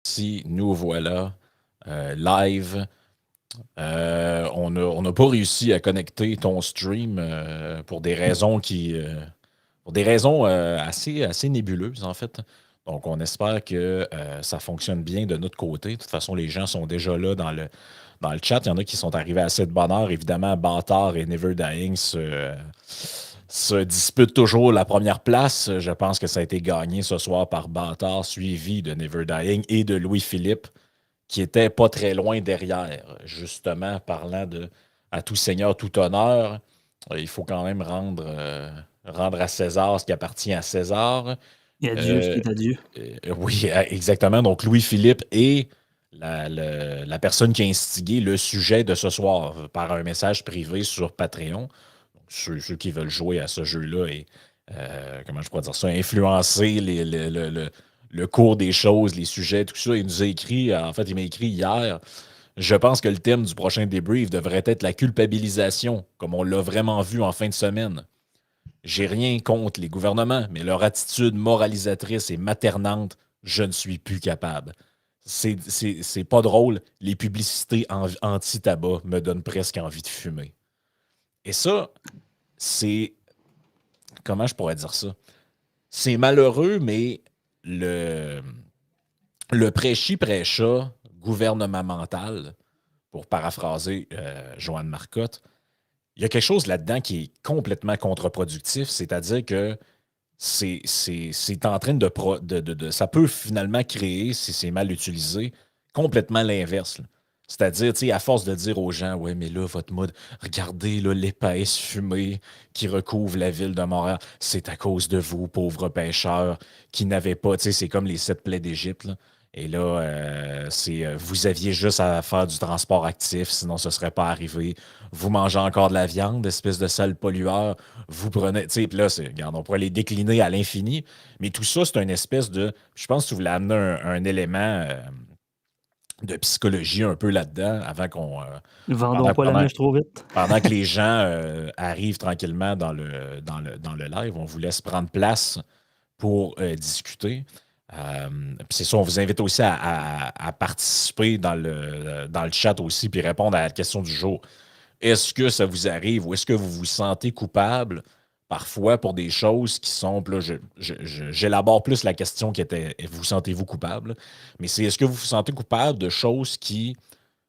Si nous voilà live. On n'a pas réussi à connecter ton stream pour des raisons assez nébuleuses, en fait. Donc, on espère que ça fonctionne bien de notre côté. De toute façon, les gens sont déjà là dans le chat. Il y en a qui sont arrivés assez de bonne heure. Évidemment, Bâtard et Never Dying se disputent toujours la première place. Je pense que ça a été gagné ce soir par Bâtard, suivi de Never Dying et de Louis-Philippe, qui était pas très loin derrière. Justement, parlant de à tout seigneur, tout honneur, il faut quand même rendre à César ce qui appartient à César. Et à Dieu ce qui Euh, est à Dieu. oui, exactement. Donc, Louis-Philippe est la personne qui a instigé le sujet de ce soir par un message privé sur Patreon. Donc, ceux qui veulent jouer à ce jeu-là et, comment je pourrais dire ça, influencer le cours des choses, les sujets, tout ça. Il nous a écrit, en fait, il m'a écrit hier. Je pense que le thème du prochain débrief devrait être la culpabilisation, comme on l'a vraiment vu en fin de semaine. J'ai rien contre les gouvernements, mais leur attitude moralisatrice et maternante, je ne suis plus capable. C'est pas drôle. Les publicités anti-tabac me donnent presque envie de fumer. Et ça, c'est. Comment je pourrais dire ça? C'est malheureux, mais le, le prêchi-prêcha gouvernemental, pour paraphraser Joanne Marcotte, il y a quelque chose là-dedans qui est complètement contre-productif, c'est-à-dire que c'est en train ça peut finalement créer, si c'est mal utilisé, complètement l'inverse, là. C'est-à-dire, tu sais, à force de dire aux gens, ouais, mais là, votre mode, regardez là, l'épaisse fumée qui recouvre la ville de Montréal, c'est à cause de vous, pauvres pêcheurs, qui n'avaient pas, tu sais, c'est comme les 7 plaies d'Égypte, là. Et là, vous aviez juste à faire du transport actif, sinon ce ne serait pas arrivé. Vous mangez encore de la viande, espèce de sale pollueur. Vous prenez, tu sais, puis là, regarde, on pourrait les décliner à l'infini, mais tout ça, c'est une espèce de, je pense que tu voulais amener un élément de psychologie un peu là-dedans Vendons pendant, pas la pendant, mèche trop vite. pendant que les gens arrivent tranquillement dans le live. On vous laisse prendre place pour discuter. Puis c'est ça, on vous invite aussi à participer dans le chat aussi, puis répondre à la question du jour. Est-ce que ça vous arrive ou est-ce que vous vous sentez coupable parfois pour des choses qui sont. Là, j'élabore plus la question qui était vous sentez-vous coupable? Mais c'est est-ce que vous vous sentez coupable de choses qui,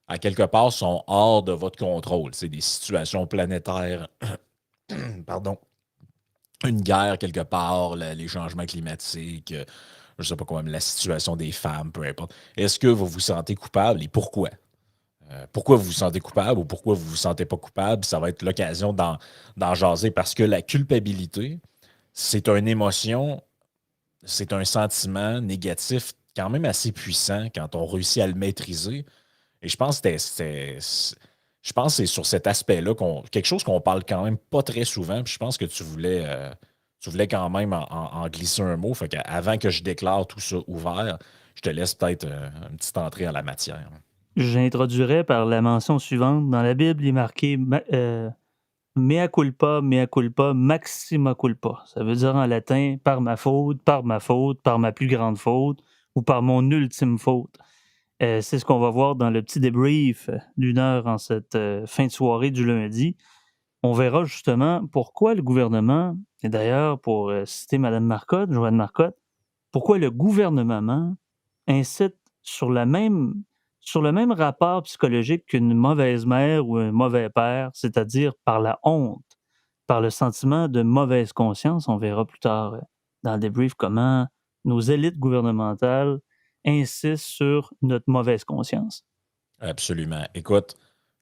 à quelque part, sont hors de votre contrôle? C'est des situations planétaires, pardon, une guerre quelque part, les changements climatiques, je ne sais pas quoi, la situation des femmes, peu importe. Est-ce que vous vous sentez coupable et pourquoi? Pourquoi vous vous sentez coupable ou pourquoi vous ne vous sentez pas coupable? Ça va être l'occasion d'en jaser parce que la culpabilité, c'est une émotion, c'est un sentiment négatif quand même assez puissant quand on réussit à le maîtriser. Et je pense que je pense que c'est sur cet aspect-là quelque chose qu'on parle quand même pas très souvent. Puis je pense que tu voulais quand même en glisser un mot. Fait qu'avant que je déclare tout ça ouvert, je te laisse peut-être une petite entrée en la matière. J'introduirais par la mention suivante. Dans la Bible, il est marqué mea culpa, maxima culpa. Ça veut dire en latin par ma faute, par ma plus grande faute ou par mon ultime faute. C'est ce qu'on va voir dans le petit débrief d'1 heure en cette fin de soirée du lundi. On verra justement pourquoi le gouvernement, et d'ailleurs pour citer Mme Marcotte, Joanne Marcotte, pourquoi le gouvernement incite sur le même rapport psychologique qu'une mauvaise mère ou un mauvais père, c'est-à-dire par la honte, par le sentiment de mauvaise conscience. On verra plus tard dans le débrief comment nos élites gouvernementales insistent sur notre mauvaise conscience. Absolument. Écoute,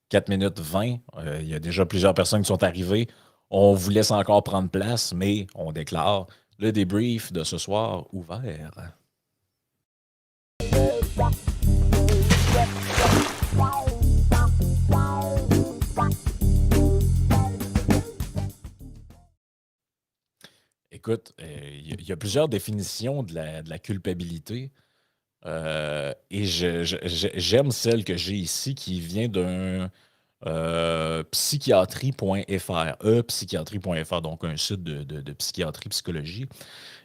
4 minutes 20, il y a déjà plusieurs personnes qui sont arrivées. On vous laisse encore prendre place, mais on déclare le débrief de ce soir ouvert. Écoute, il y a plusieurs définitions de la culpabilité. Et j'aime celle que j'ai ici qui vient d'un psychiatrie.fr, psychiatrie.fr, donc un site de psychiatrie, psychologie.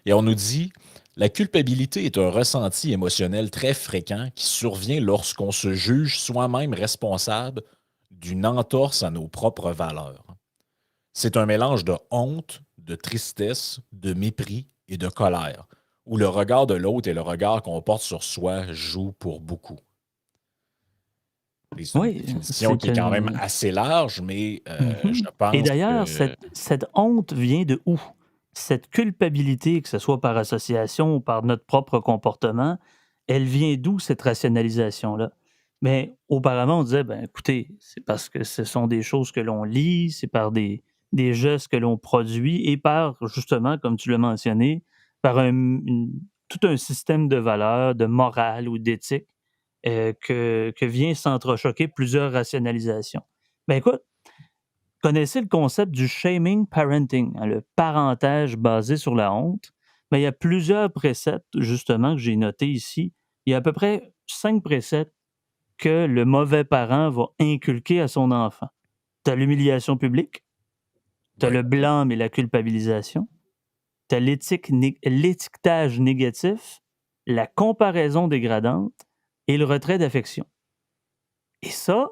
Et on nous dit La culpabilité est un ressenti émotionnel très fréquent qui survient lorsqu'on se juge soi-même responsable d'une entorse à nos propres valeurs. C'est un mélange de honte, de tristesse, de mépris et de colère, où le regard de l'autre et le regard qu'on porte sur soi jouent pour beaucoup. Et c'est une Oui, définition qui c'est est quand même une. assez large, mais je Mhm. Et pense d'ailleurs, que cette honte vient de où? Cette culpabilité, que ce soit par association ou par notre propre comportement, elle vient d'où cette rationalisation-là? Mais auparavant, on disait, ben écoutez, c'est parce que ce sont des choses que l'on lit, c'est par des gestes que l'on produit et par, justement, comme tu l'as mentionné, par tout un système de valeurs, de morale ou d'éthique que vient s'entrechoquer plusieurs rationalisations. Ben écoute, connaissez le concept du shaming parenting, hein, le parentage basé sur la honte? Mais il y a plusieurs préceptes, justement, que j'ai notés ici. Il y a à peu près 5 préceptes que le mauvais parent va inculquer à son enfant. Tu as l'humiliation publique, tu as oui. le blâme et la culpabilisation, tu as l'étiquetage négatif, la comparaison dégradante et le retrait d'affection. Et ça,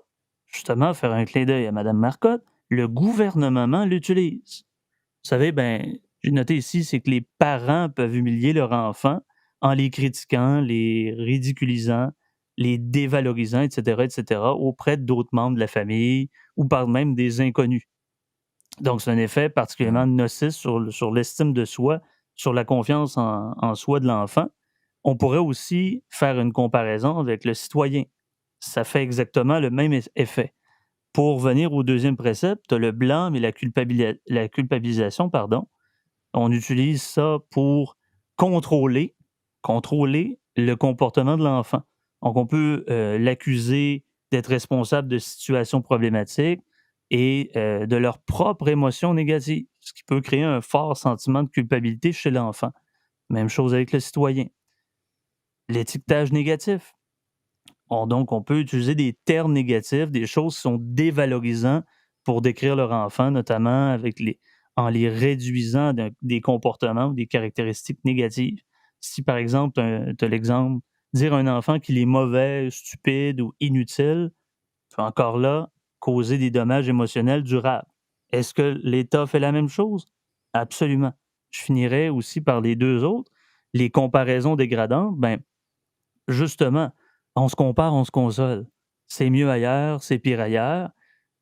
justement, faire un clin d'œil à Mme Marcotte, le gouvernement l'utilise. Vous savez, ben, j'ai noté ici, c'est que les parents peuvent humilier leur enfant en les critiquant, les ridiculisant, les dévalorisant, etc., auprès d'autres membres de la famille ou par même des inconnus. Donc, c'est un effet particulièrement Mm. nocif sur l'estime de soi, sur la confiance en soi de l'enfant. On pourrait aussi faire une comparaison avec le citoyen. Ça fait exactement le même effet. Pour venir au deuxième précepte, tu as le blâme et la culpabilisation, pardon. On utilise ça pour contrôler contrôler le comportement de l'enfant. Donc on peut, l'accuser d'être responsable de situations problématiques et de leurs propres émotions négatives, ce qui peut créer un fort sentiment de culpabilité chez l'enfant. Même chose avec le citoyen. L'étiquetage négatif. Donc, on peut utiliser des termes négatifs, des choses qui sont dévalorisants pour décrire leur enfant, notamment en les réduisant des comportements ou des caractéristiques négatives. Si, par exemple, tu as l'exemple, dire à un enfant qu'il est mauvais, stupide ou inutile, peut encore là causer des dommages émotionnels durables. Est-ce que l'État fait la même chose? Absolument. Je finirai aussi par les deux autres. Les comparaisons dégradantes, ben, justement, on se compare, on se console. C'est mieux ailleurs, c'est pire ailleurs.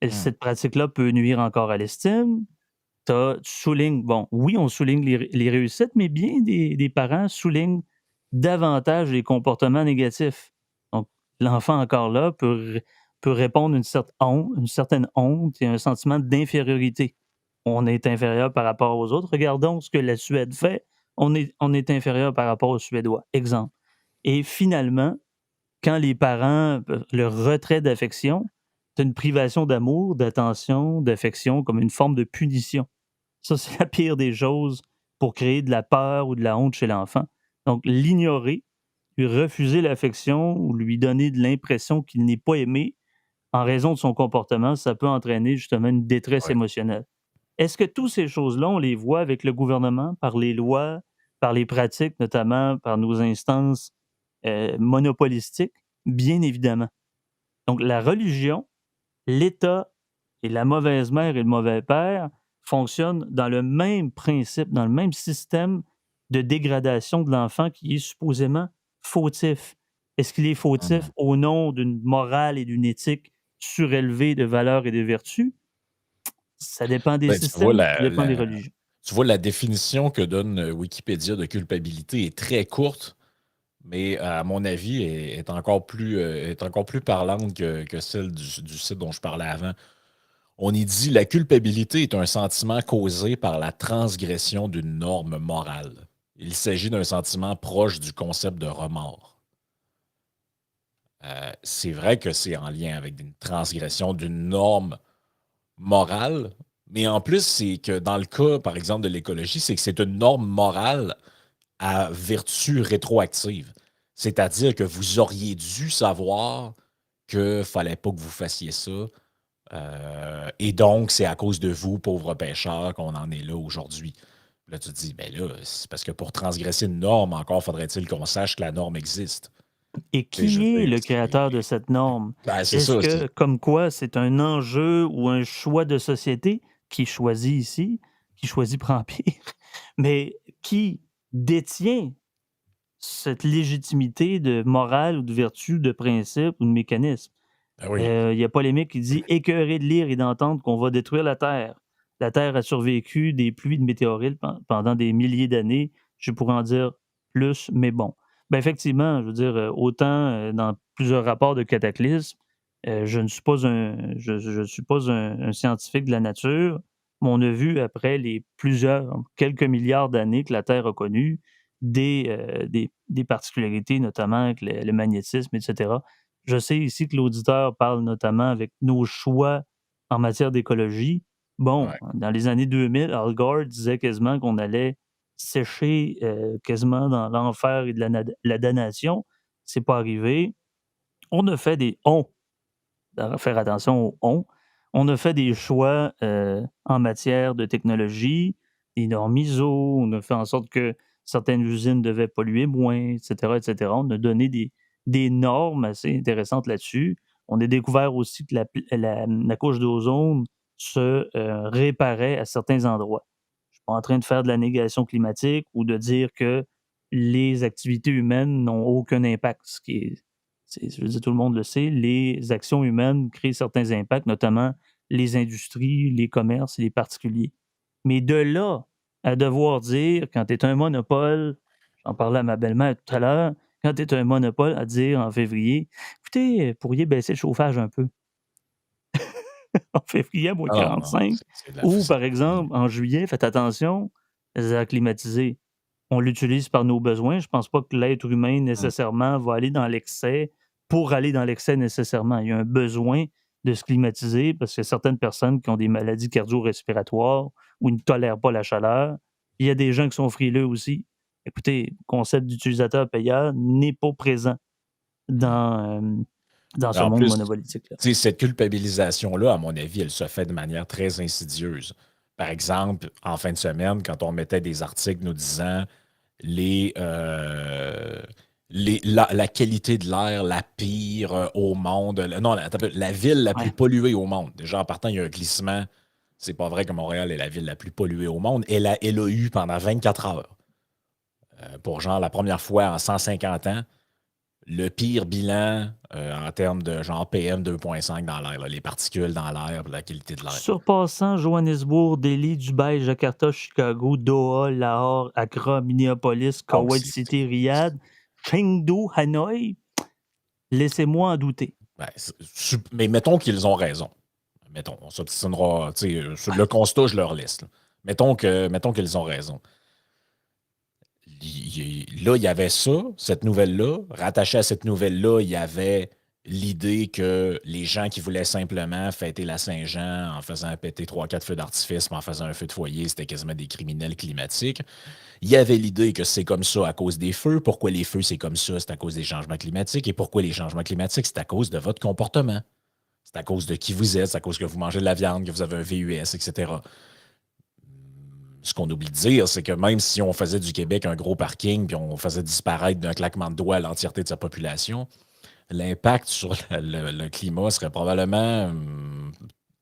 Et Mm. cette pratique-là peut nuire encore à l'estime. Tu soulignes, bon, oui, on souligne les réussites, mais bien des parents soulignent davantage les comportements négatifs. Donc, l'enfant, encore là, peut répondre à une certaine honte et un sentiment d'infériorité. On est inférieur par rapport aux autres. Regardons ce que la Suède fait. On est inférieur par rapport aux Suédois. Exemple. Et finalement, quand les parents, le retrait d'affection, c'est une privation d'amour, d'attention, d'affection comme une forme de punition. Ça, c'est la pire des choses pour créer de la peur ou de la honte chez l'enfant. Donc, l'ignorer, lui refuser l'affection ou lui donner de l'impression qu'il n'est pas aimé en raison de son comportement, ça peut entraîner justement une détresse Ouais. émotionnelle. Est-ce que toutes ces choses-là, on les voit avec le gouvernement, par les lois, par les pratiques, notamment par nos instances monopolistiques? Bien évidemment. Donc, la religion, l'État et la mauvaise mère et le mauvais père fonctionnent dans le même principe, dans le même système de dégradation de l'enfant qui est supposément fautif. Est-ce qu'il est Mm. fautif au nom d'une morale et d'une éthique surélevée de valeurs et de vertus? Ça dépend des Ben, systèmes, ça dépend des religions. tu vois, la définition que donne Wikipédia de culpabilité est très courte, mais à mon avis, est encore plus parlante que celle du site dont je parlais avant. On y dit la culpabilité est un sentiment causé par la transgression d'une norme morale. Il s'agit d'un sentiment proche du concept de remords. C'est vrai que c'est en lien avec une transgression d'une norme morale, mais en plus, c'est que dans le cas, par exemple, de l'écologie, c'est que c'est une norme morale à vertu rétroactive. C'est-à-dire que vous auriez dû savoir qu'il ne fallait pas que vous fassiez ça. Et donc, c'est à cause de vous, pauvres pêcheurs, qu'on en est là aujourd'hui. Là, tu te dis, ben là, c'est parce que pour transgresser une norme, encore faudrait-il qu'on sache que la norme existe. Et Tu sais, je qui veux est dire, le créateur de cette norme? ben, c'est Est-ce ça. que, comme quoi, c'est un enjeu ou un choix de société qui choisit ici, qui choisit prend pire, mais qui détient cette légitimité de morale ou de vertu, de principe ou de mécanisme? Ben oui. Il y a Polémique qui dit: «Écœuré de lire et d'entendre qu'on va détruire la Terre. La Terre a survécu des pluies de météorites pendant des milliers d'années. Je pourrais en dire plus, mais bon». Ben, effectivement, je veux dire, autant, dans plusieurs rapports de cataclysme, je ne suis pas je suis pas un scientifique de la nature, mais on a vu après les quelques milliards d'années que la Terre a connues des particularités, notamment avec le magnétisme et cetera. Je sais ici que l'auditeur parle notamment avec nos choix en matière d'écologie. Bon, Ouais. dans les années 2000, Al Gore disait quasiment qu'on allait sécher, quasiment dans l'enfer et de la damnation. C'est pas arrivé. On a fait des faire attention aux «on». On a fait des choix, en matière de technologie, des normes ISO, on a fait en sorte que certaines usines devaient polluer moins, et cetera, et cetera. On a donné des normes assez intéressantes là-dessus. On a découvert aussi que la couche d'ozone se, réparait à certains endroits. Je suis pas en train de faire de la négation climatique ou de dire que les activités humaines n'ont aucun impact, ce qui est je veux dire, tout le monde le sait, les actions humaines créent certains impacts, notamment les industries, les commerces et les particuliers. Mais de là à devoir dire, quand tu es un monopole, j'en parlais à ma belle-mère tout à l'heure, quand tu es un monopole, à dire en février, écoutez, pourriez baisser le chauffage un peu. En février, à moins Ah non, non, 45. c'est de la Ou, c'est de par la folie. exemple, en juillet, faites attention, les airs climatisés. On l'utilise par nos besoins. Je pense pas que l'être humain, Mmh. nécessairement, va aller dans l'excès pour aller dans l'excès nécessairement. Il y a un besoin de se climatiser parce qu'il y a certaines personnes qui ont des maladies cardio-respiratoires ou ne tolèrent pas la chaleur. Il y a des gens qui sont frileux aussi. Écoutez, le concept d'utilisateur payeur n'est pas présent Mmh. dans ce En monde plus, monopolitique-là. tu sais, cette culpabilisation-là, à mon avis, elle se fait de manière très insidieuse. Par exemple, en fin de semaine, quand on mettait des articles nous disant les, la qualité de l'air la pire au monde, non, attends un peu, la ville la plus Ouais. polluée au monde. Déjà, en partant, il y a un glissement. C'est pas vrai que Montréal est la ville la plus polluée au monde. Elle a eu pendant 24 heures, pour genre la première fois en 150 ans, le pire bilan en termes de genre PM 2,5 dans l'air, là, les particules dans l'air, la qualité de l'air. Surpassant Johannesburg, Delhi, Dubaï, Jakarta, Chicago, Doha, Lahore, Accra, Minneapolis, Donc, Kuwait City, Riyad, Chengdu, Hanoï, laissez-moi en douter. ben, mais mettons qu'ils ont raison. Mettons, on s'obstinera, tu sais, sur le constat, je leur laisse, là. Mettons qu'ils ont raison. Là, il y avait ça, cette nouvelle-là. Rattaché à cette nouvelle-là, il y avait l'idée que les gens qui voulaient simplement fêter la Saint-Jean en faisant péter 3-4 feux d'artifice, mais en faisant un feu de foyer, c'était quasiment des criminels climatiques. Il y avait l'idée que c'est comme ça à cause des feux. Pourquoi les feux, c'est comme ça? C'est à cause des changements climatiques. Et pourquoi les changements climatiques? C'est à cause de votre comportement. C'est à cause de qui vous êtes, c'est à cause que vous mangez de la viande, que vous avez un VUS, etc. Ce qu'on oublie de dire, c'est que même si on faisait du Québec un gros parking puis on faisait disparaître d'un claquement de doigts l'entièreté de sa population, l'impact sur le climat serait probablement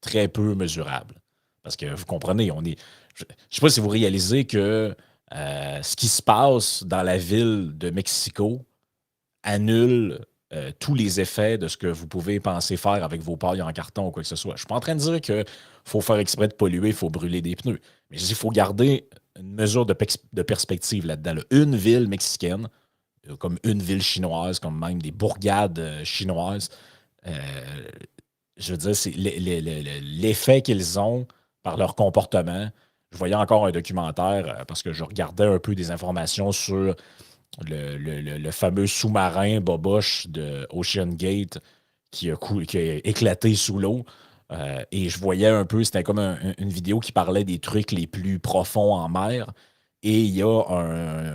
très peu mesurable. Parce que vous comprenez, je ne sais pas si vous réalisez que ce qui se passe dans la ville de Mexico annule tous les effets de ce que vous pouvez penser faire avec vos pailles en carton ou quoi que ce soit. Je ne suis pas en train de dire qu'il faut faire exprès de polluer, il faut brûler des pneus. Mais je dis qu'il faut garder une mesure de perspective là-dedans, là. Une ville mexicaine, comme une ville chinoise, comme même des bourgades chinoises, euh, je veux dire, c'est l'effet qu'ils ont par leur comportement. Je voyais encore un documentaire parce que je regardais un peu des informations sur le fameux sous-marin Boboche de Ocean Gate qui a éclaté sous l'eau. Et je voyais un peu, c'était comme une vidéo qui parlait des trucs les plus profonds en mer. Et il y a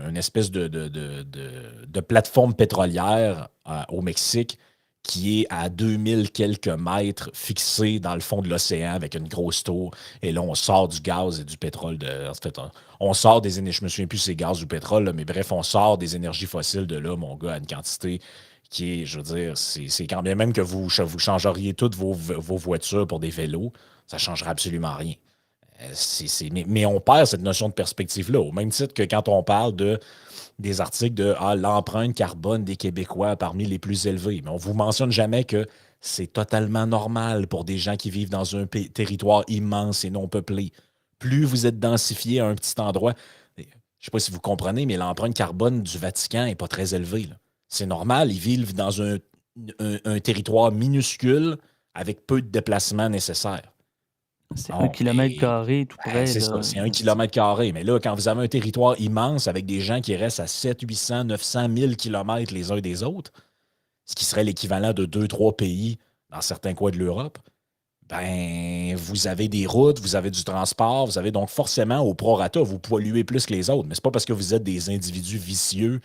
une espèce de plateforme pétrolière au Mexique qui est à 2000 quelques mètres, fixé dans le fond de l'océan avec une grosse tour. Et là, on sort du gaz et du pétrole. En fait, on sort des énergies, je me souviens plus si c'est gaz ou pétrole, là, mais bref, on sort des énergies fossiles de là, mon gars, à une quantité qui est, je veux dire, c'est quand bien même que vous changeriez toutes vos voitures pour des vélos, ça ne changera absolument rien. Mais on perd cette notion de perspective-là, au même titre que quand on parle des articles de l'empreinte carbone des Québécois parmi les plus élevées. Mais on ne vous mentionne jamais que c'est totalement normal pour des gens qui vivent dans un territoire immense et non peuplé. Plus vous êtes densifié à un petit endroit, je ne sais pas si vous comprenez, mais l'empreinte carbone du Vatican n'est pas très élevée, là. C'est normal, ils vivent dans un territoire minuscule avec peu de déplacements nécessaires. C'est un Bon, kilomètre mais carré tout près, c'est ça, là. c'est 1 kilomètre carré. Mais là, quand vous avez un territoire immense avec des gens qui restent à 700, 800, 900, 1000 kilomètres les uns des autres, ce qui serait l'équivalent de deux, trois pays dans certains coins de l'Europe, ben, vous avez des routes, vous avez du transport, vous avez donc forcément, au prorata, vous polluez plus que les autres. Mais c'est pas parce que vous êtes des individus vicieux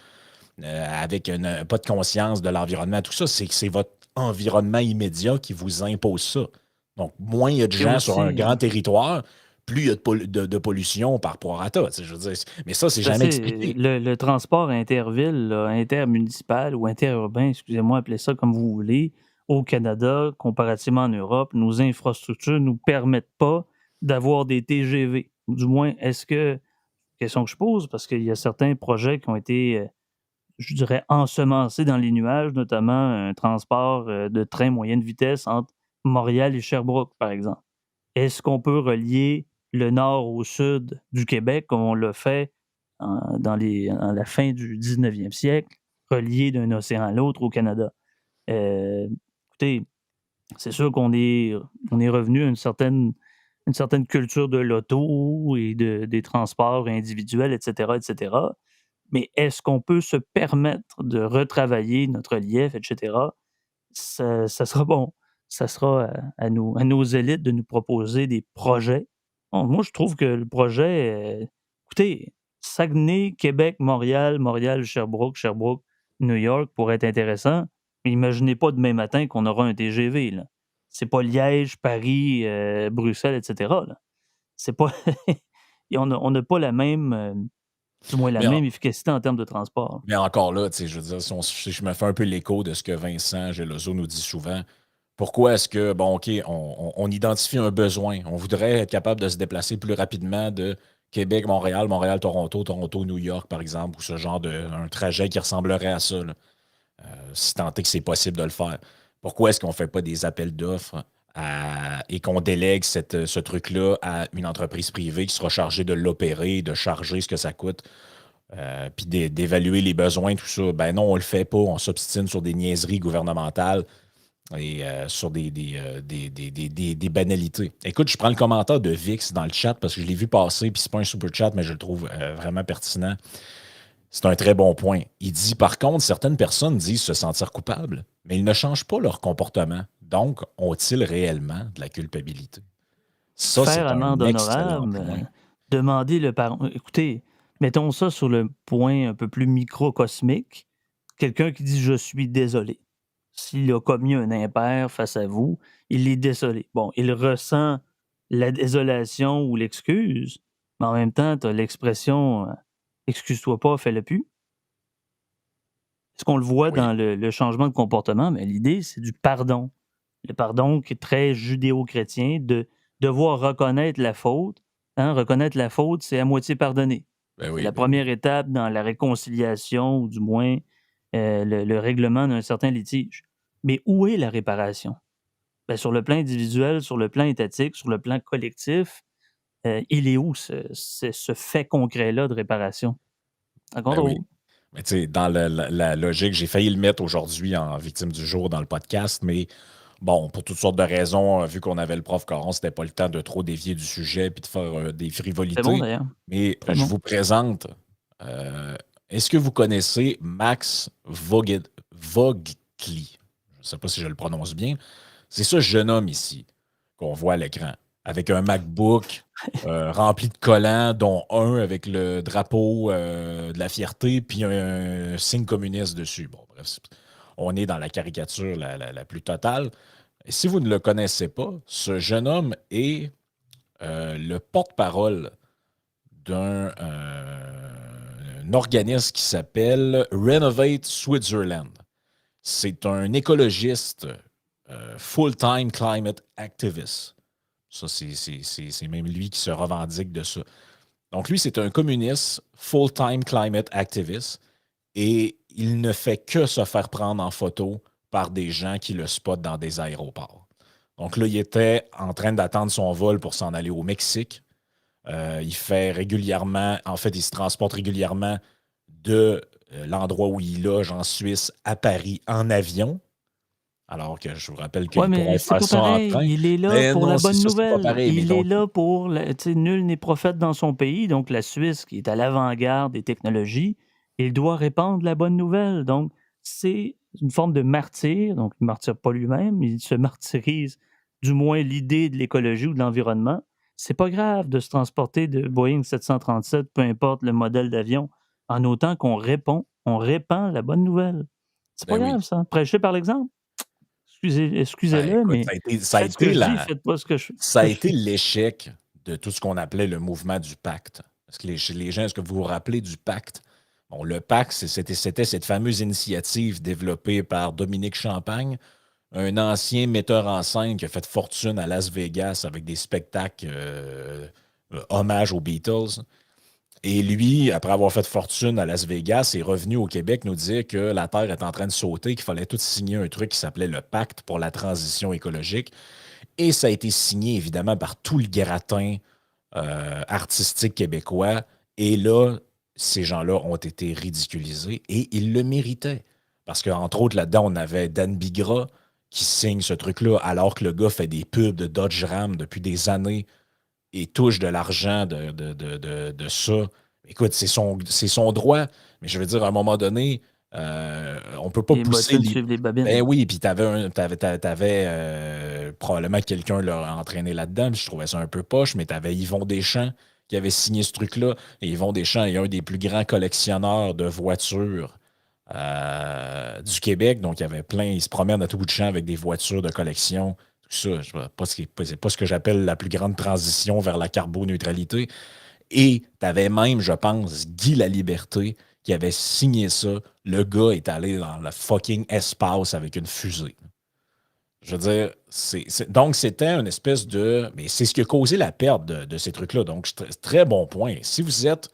avec pas de conscience de l'environnement, tout ça, c'est que c'est votre environnement immédiat qui vous impose ça. Donc, moins il y a de Et gens sur un aussi, grand territoire, plus il y a de pollution par prorata. Tu sais, je veux dire, mais ça, c'est c'est jamais assez, expliqué. le transport interville, là, intermunicipal ou interurbain, excusez-moi, appelez ça comme vous voulez, au Canada, comparativement en Europe, nos infrastructures ne nous permettent pas d'avoir des TGV. Ou du moins, est-ce que, question que je pose, parce qu'il y a certains projets qui ont été, je dirais, ensemencés dans les nuages, notamment un transport de train moyenne vitesse entre Montréal et Sherbrooke, par exemple. Est-ce qu'on peut relier le nord au sud du Québec comme on l'a fait à la fin du 19e siècle, relié d'un océan à l'autre au Canada? Écoutez, c'est sûr on est revenu à une certaine culture de l'auto et des transports individuels, etc., etc. Mais est-ce qu'on peut se permettre de retravailler notre relief, etc.? Ça sera bon. Ça sera à nos élites de nous proposer des projets. Bon, moi, je trouve que le projet, écoutez, Saguenay, Québec, Montréal, Montréal, Sherbrooke, Sherbrooke, New York pourrait être intéressant. Mais imaginez pas demain matin qu'on aura un TGV, là. C'est pas Liège, Paris, Bruxelles, etc., là. C'est pas et on n'a pas la même, du moins la Mais, même efficacité en termes de transport. mais encore là, tu sais, je veux dire, si je me fais un peu l'écho de ce que Vincent Gelozo nous dit souvent, pourquoi est-ce que, bon, OK, on identifie un besoin, on voudrait être capable de se déplacer plus rapidement de Québec, Montréal, Montréal, Toronto, Toronto, New York, par exemple, ou ce genre un trajet qui ressemblerait à ça, là, si tant est que c'est possible de le faire. Pourquoi est-ce qu'on ne fait pas des appels d'offres et qu'on délègue ce truc-là à une entreprise privée qui sera chargée de l'opérer, de charger ce que ça coûte, puis d'évaluer les besoins, tout ça? Ben non, on le fait pas. On s'obstine sur des niaiseries gouvernementales et sur des banalités. Écoute, je prends le commentaire de Vix dans le chat parce que je l'ai vu passer, puis c'est pas un super chat, mais je le trouve vraiment pertinent. C'est un très bon point. Il dit, par contre, certaines personnes disent se sentir coupables, mais ils ne changent pas leur comportement. Donc, ont-ils réellement de la culpabilité? Ça, Faire c'est amende un excellent honorable, point. demander le pardon. Écoutez, mettons ça sur le point un peu plus microcosmique. Quelqu'un qui dit: «Je suis désolé». S'il a commis un impair face à vous, il est désolé. Bon, il ressent la désolation ou l'excuse, mais en même temps, tu as l'expression, «Excuse-toi pas, fais-le plus». Est-ce qu'on le voit Oui, dans le changement de comportement? Mais l'idée, c'est du pardon. Le pardon qui est très judéo-chrétien, de devoir reconnaître la faute, hein. Reconnaître la faute, c'est à moitié pardonner. ben C'est oui, la ben oui. première étape dans la réconciliation ou du moins, le règlement d'un certain litige. Mais où est la réparation? Ben, sur le plan individuel, sur le plan étatique, sur le plan collectif, il est où ce fait concret-là de réparation? Ça Ben compte oui. drôle. Mais tu sais, dans la logique, j'ai failli le mettre aujourd'hui en victime du jour dans le podcast, mais bon, pour toutes sortes de raisons, vu qu'on avait le prof Coron, c'était pas le temps de trop dévier du sujet puis de faire des C'est bon frivolités. d'ailleurs, Mais très je bon. vous présente, euh, est-ce que vous connaissez Max Vogtli? Je ne sais pas si je le prononce bien. C'est ce jeune homme ici qu'on voit à l'écran, avec un MacBook rempli de collants, dont un avec le drapeau de la fierté, puis un signe communiste dessus. Bon, bref, on est dans la caricature la plus totale. Et si vous ne le connaissez pas, ce jeune homme est le porte-parole un organisme qui s'appelle Renovate Switzerland. C'est un écologiste full-time climate activist. Ça, c'est même lui qui se revendique de ça. Donc, lui, c'est un communiste full-time climate activist et il ne fait que se faire prendre en photo par des gens qui le spotent dans des aéroports. Donc là, il était en train d'attendre son vol pour s'en aller au Mexique. Il fait régulièrement, en fait, il se transporte régulièrement de l'endroit où il loge en Suisse à Paris en avion, alors que je vous rappelle Ouais, qu'il mais pourrait c'est faire pas ça en pareil. train. Il est là Mais pour non, la c'est bonne ça, c'est pas nouvelle. pareil. Mais Il est donc, là pour nul n'est prophète dans son pays, donc la Suisse qui est à l'avant-garde des technologies, il doit répandre la bonne nouvelle. Donc, c'est une forme de martyr, donc il ne martyre pas lui-même, il se martyrise du moins l'idée de l'écologie ou de l'environnement. C'est pas grave de se transporter de Boeing 737, peu importe le modèle d'avion, en autant on répand la bonne nouvelle. C'est pas ben oui. grave ça, prêcher par l'exemple. Ben, Excusez-le, écoute, mais ça a faites ce que été je dis, faites pas ce ça a que je été fais. l'échec de tout ce qu'on appelait le mouvement du pacte. Est-ce que les gens, est-ce que vous vous rappelez du pacte? Bon, le pacte, c'était cette fameuse initiative développée par Dominique Champagne, un ancien metteur en scène qui a fait fortune à Las Vegas avec des spectacles hommage aux Beatles. Et lui, après avoir fait fortune à Las Vegas, est revenu au Québec nous dire que la Terre est en train de sauter, qu'il fallait tout signer un truc qui s'appelait le Pacte pour la transition écologique. Et ça a été signé évidemment par tout le gratin artistique québécois. Et là, ces gens-là ont été ridiculisés et ils le méritaient. Parce qu'entre autres, là-dedans, on avait Dan Bigra qui signe ce truc-là alors que le gars fait des pubs de Dodge Ram depuis des années et touche de l'argent de ça. Écoute, c'est son droit, mais je veux dire, à un moment donné, on ne peut pas Les pousser bottines les. suivent les babines. Ben oui, puis t'avais probablement quelqu'un l'a entraîné là-dedans, puis je trouvais ça un peu poche, mais t'avais Yvon Deschamps qui avait signé ce truc-là. Et Yvon Deschamps est un des plus grands collectionneurs de voitures du Québec. Donc, il y avait plein, il se promène à tout bout de champ avec des voitures de collection. Tout ça, c'est pas ce que j'appelle la plus grande transition vers la carboneutralité. Et tu avais même, je pense, Guy Laliberté qui avait signé ça. Le gars est allé dans le fucking espace avec une fusée. Je veux dire, donc c'était une espèce de. Mais c'est ce qui a causé la perte de ces trucs-là. Donc, très bon point. Si vous êtes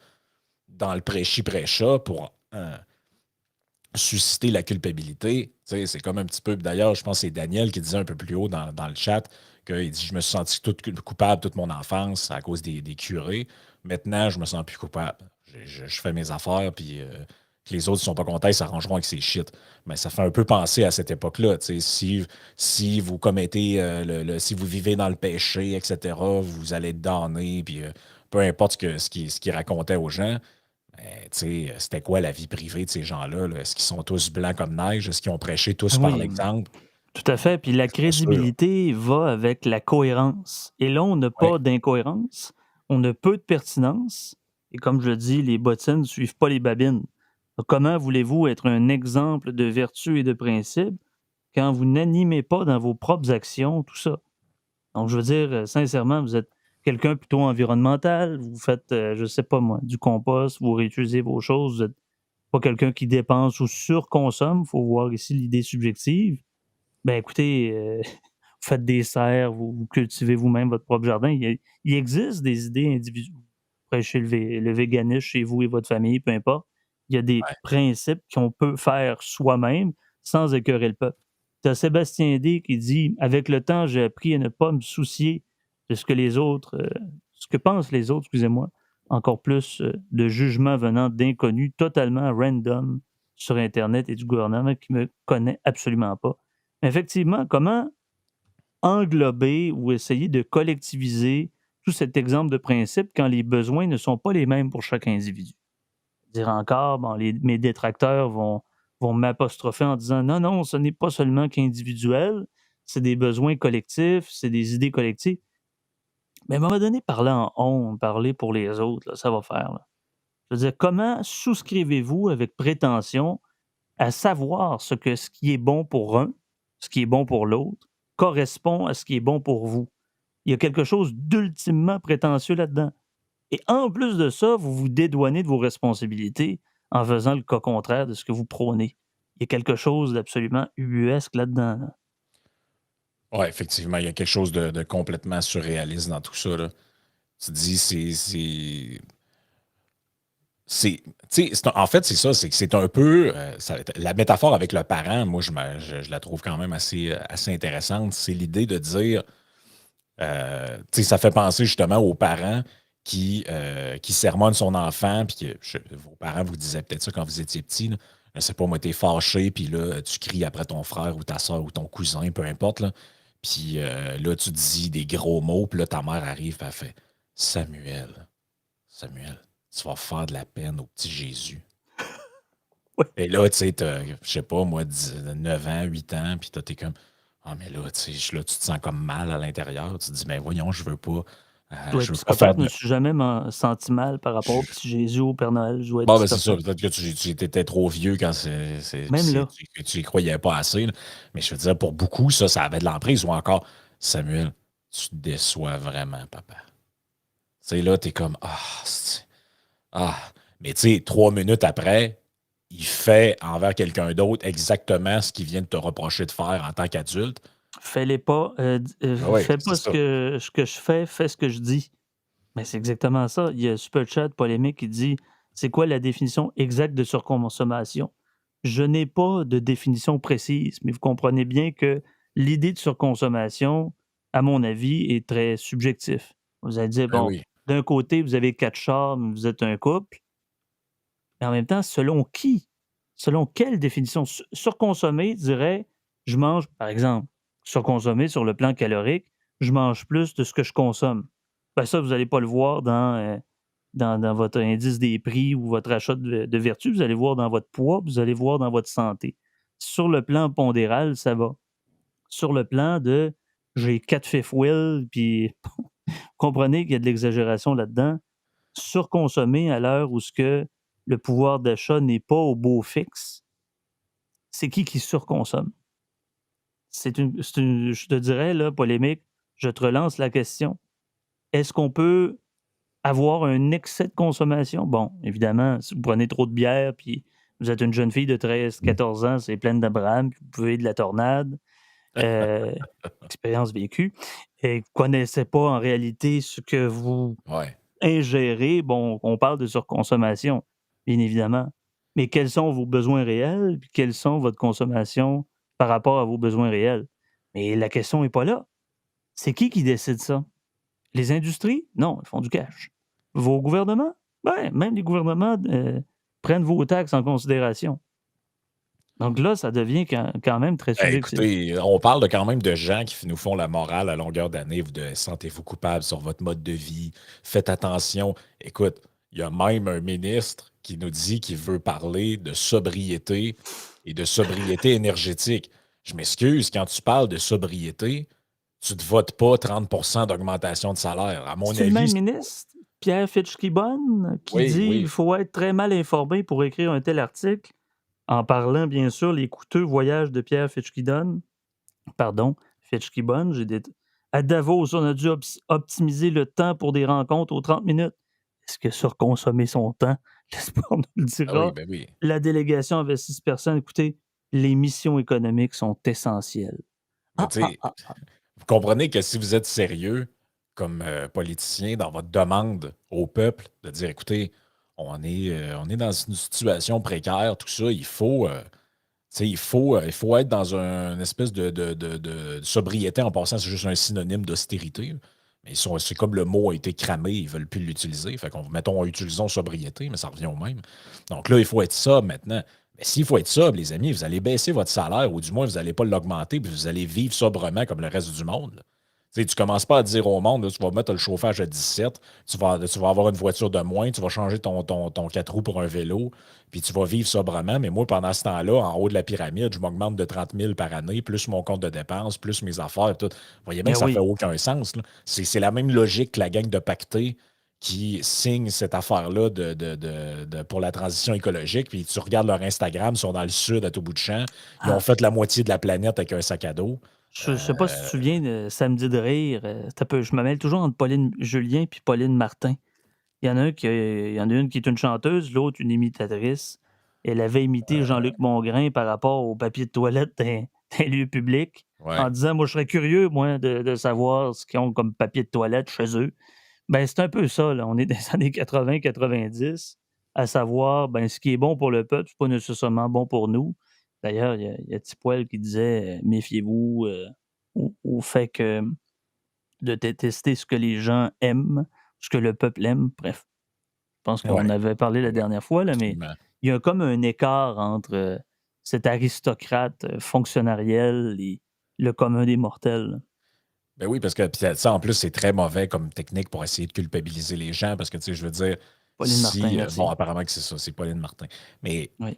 dans le prêchi-prêcha pour susciter la culpabilité. Tu sais, c'est comme un petit peu. D'ailleurs, je pense que c'est Daniel qui disait un peu plus haut dans le chat qu'il dit je me suis senti coupable toute mon enfance à cause des curés. Maintenant, je me sens plus coupable. Je fais mes affaires, puis que les autres ne sont pas contents, ils s'arrangeront avec ces shit. Mais ça fait un peu penser à cette époque-là. Tu sais, si vous commettez, si vous vivez dans le péché, etc., vous allez être damné, puis peu importe ce qu'il racontait aux gens. Tu sais, c'était quoi la vie privée de ces gens-là? Là? Est-ce qu'ils sont tous blancs comme neige? Est-ce qu'ils ont prêché tous Ah par oui, l'exemple? tout à fait. Puis la C'est pas sûr. crédibilité va avec la cohérence. Et là, on n'a Oui, pas d'incohérence, on a peu de pertinence. Et comme je le dis, les bottines ne suivent pas les babines. Donc, comment voulez-vous être un exemple de vertu et de principe quand vous n'animez pas dans vos propres actions tout ça? Donc, je veux dire, sincèrement, vous êtes quelqu'un plutôt environnemental, vous faites, je ne sais pas moi, du compost, vous réutilisez vos choses, vous n'êtes pas quelqu'un qui dépense ou surconsomme, il faut voir ici l'idée subjective. Ben écoutez, vous faites des serres, vous cultivez vous-même votre propre jardin. Il existe des idées individuelles. Prêchez le véganisme chez vous et votre famille, peu importe. Il y a des ouais, principes qu'on peut faire soi-même sans écœurer le peuple. Tu as Sébastien D qui dit: «Avec le temps, j'ai appris à ne pas me soucier de ce que les autres, ce que pensent les autres, excusez-moi, encore plus, de jugements venant d'inconnus totalement random sur internet et du gouvernement qui me connaît absolument pas». Effectivement, comment englober ou essayer de collectiviser tout cet exemple de principe quand les besoins ne sont pas les mêmes pour chaque individu? Dire encore, bon, mes détracteurs vont m'apostropher en disant: «Non, non, ce n'est pas seulement qu'individuel, c'est des besoins collectifs, c'est des idées collectives». Mais à un moment donné, parler en «on», parler pour les autres, là, ça va faire, là. Je veux dire, comment souscrivez-vous avec prétention à savoir ce qui est bon pour un, ce qui est bon pour l'autre, correspond à ce qui est bon pour vous. Il y a quelque chose d'ultimement prétentieux là-dedans. Et en plus de ça, vous vous dédouanez de vos responsabilités en faisant le cas contraire de ce que vous prônez. Il y a quelque chose d'absolument ubuesque là-dedans. Là. Ouais, effectivement, il y a quelque chose de complètement surréaliste dans tout ça, là. Tu te dis, en fait, c'est ça, c'est que c'est un peu. La métaphore avec le parent, moi, je la trouve quand même assez intéressante. C'est l'idée de dire. Ça fait penser justement aux parents qui sermonnent son enfant, puis vos parents vous disaient peut-être ça quand vous étiez petit. Là. Je sais pas, moi, t'es fâché, puis là, tu cries après ton frère ou ta soeur ou ton cousin, peu importe. Là. Puis là, tu dis des gros mots, puis là, ta mère arrive, puis elle fait Samuel, Samuel, tu vas faire de la peine au petit Jésus. Ouais. Et là, tu sais, je sais pas, moi, 9 ans, 8 ans, puis toi, t'es comme Ah, mais là, tu sais, là, tu te sens comme mal à l'intérieur. Tu te dis, mais voyons, Ouais, je veux pas psychopathe, faire je me de. suis jamais senti mal par rapport au je- petit Jésus, au Père Noël. Je dois être Bon, ben c'est ça. psychopathe. Peut-être que tu étais trop vieux quand Même là, que tu y croyais pas assez. Là. Mais je veux dire, pour beaucoup, ça avait de l'emprise. Ou encore, Samuel, tu te déçois vraiment, papa. Tu sais, là, t'es comme ah. Mais tu sais, 3 minutes après, il fait envers quelqu'un d'autre exactement ce qu'il vient de te reprocher de faire en tant qu'adulte. fais-les pas, Ben oui, fais c'est pas ça. ce que je fais ce que je dis. Mais c'est exactement ça. Il y a Super Chat polémique qui dit c'est quoi la définition exacte de surconsommation? Je n'ai pas de définition précise, mais vous comprenez bien que l'idée de surconsommation, à mon avis, est très subjectif. Vous allez dire, Ben bon, oui. d'un côté, vous avez 4 chars, mais vous êtes un couple, mais en même temps, selon qui? Selon quelle définition? Surconsommer dirait, je mange, par exemple, surconsommer sur le plan calorique, je mange plus de ce que je consomme. Ben ça, vous n'allez pas le voir dans votre indice des prix ou votre achat de vertu, vous allez voir dans votre poids, vous allez voir dans votre santé. Sur le plan pondéral, ça va. Sur le plan de j'ai 4 fifth wheel, puis comprenez qu'il y a de l'exagération là-dedans. Surconsommer à l'heure où ce que le pouvoir d'achat n'est pas au beau fixe, c'est qui surconsomme? Je te dirais, là, polémique, je te relance la question. Est-ce qu'on peut avoir un excès de consommation? Bon, évidemment, si vous prenez trop de bière, puis vous êtes une jeune fille de 13, 14 ans, c'est pleine d'Abraham, puis vous buvez de la tornade, euh, expérience vécue, et vous ne connaissez pas en réalité ce que vous Ouais. ingérez. Bon, on parle de surconsommation, bien évidemment. Mais quels sont vos besoins réels, puis quelles sont votre consommation par rapport à vos besoins réels? Mais la question n'est pas là. C'est qui décide ça? Les industries? Non, ils font du cash. Vos gouvernements? Ben, même les gouvernements prennent vos taxes en considération. Donc là, ça devient quand même très subjectif. Écoutez, on parle quand même de gens qui nous font la morale à longueur d'année. Sentez-vous coupable sur votre mode de vie. Faites attention. Écoute, il y a même un ministre qui nous dit qu'il veut parler de sobriété et de sobriété énergétique. Je m'excuse, quand tu parles de sobriété, tu ne te votes pas 30 d'augmentation de salaire. À mon C'est le même avis, ministre, Pierre Fitzgibbon, qui oui, dit qu'il oui. faut être très mal informé pour écrire un tel article, en parlant bien sûr les coûteux voyages de Pierre Fitzgibbon. Pardon, Fitzgibbon, à Davos, on a dû optimiser le temps pour des rencontres aux 30 minutes. Est-ce que surconsommer son temps? L'espoir nous le Ah oui, dira. ben oui. La délégation avait 6 personnes. Écoutez, les missions économiques sont essentielles. Mais Ah, tu ah, sais, ah, ah. vous comprenez que si vous êtes sérieux comme politicien dans votre demande au peuple de dire, écoutez, on est dans une situation précaire, tout ça, tu sais, il faut être dans une espèce de sobriété en passant, c'est juste un synonyme d'austérité. Là. Mais c'est comme le mot a été cramé, ils ne veulent plus l'utiliser. Fait qu'on, mettons, utilisons sobriété, mais ça revient au même. Donc là, il faut être sobre maintenant. Mais s'il faut être sobre, les amis, vous allez baisser votre salaire, ou du moins, vous n'allez pas l'augmenter, puis vous allez vivre sobrement comme le reste du monde. Là. Tu sais, tu commences pas à dire au monde, là, tu vas mettre le chauffage à 17, tu vas avoir une voiture de moins, tu vas changer ton 4 roues pour un vélo, puis tu vas vivre sobrement. Mais moi, pendant ce temps-là, en haut de la pyramide, je m'augmente de 30 000 par année, plus mon compte de dépenses, plus mes affaires, tout. Vous voyez bien Ben que ça fait oui. aucun sens. Là. C'est la même logique que la gang de pactés qui signent cette affaire-là pour la transition écologique. Puis tu regardes leur Instagram, ils sont dans le sud, à tout bout de champ. Ils ont Ah, fait la moitié de la planète avec un sac à dos. je sais pas si tu te souviens de Samedi de rire. Je me mêle toujours entre Pauline Julien et Pauline Martin. Il y en a une qui est une chanteuse, l'autre une imitatrice. Elle avait imité Jean-Luc Mongrain par rapport au papier de toilette d'un lieu public Ouais. en disant moi je serais curieux moi de savoir ce qu'ils ont comme papier de toilette chez eux. Ben c'est un peu ça là, on est dans les années 80-90 à savoir ben ce qui est bon pour le peuple, c'est pas nécessairement bon pour nous. D'ailleurs, il y a Tipoel qui disait méfiez-vous au fait que de détester ce que les gens aiment, ce que le peuple aime, bref. Je pense qu'on Ouais, avait parlé la dernière fois, là, mais absolument. il y a comme un écart entre cet aristocrate fonctionnariel et le commun des mortels. Là. Ben oui, parce que puis ça, en plus, c'est très mauvais comme technique pour essayer de culpabiliser les gens. Parce que, tu sais, je veux dire, Pauline Martin, si. Bon, merci. apparemment que c'est ça, c'est Pauline Martin. Mais Oui.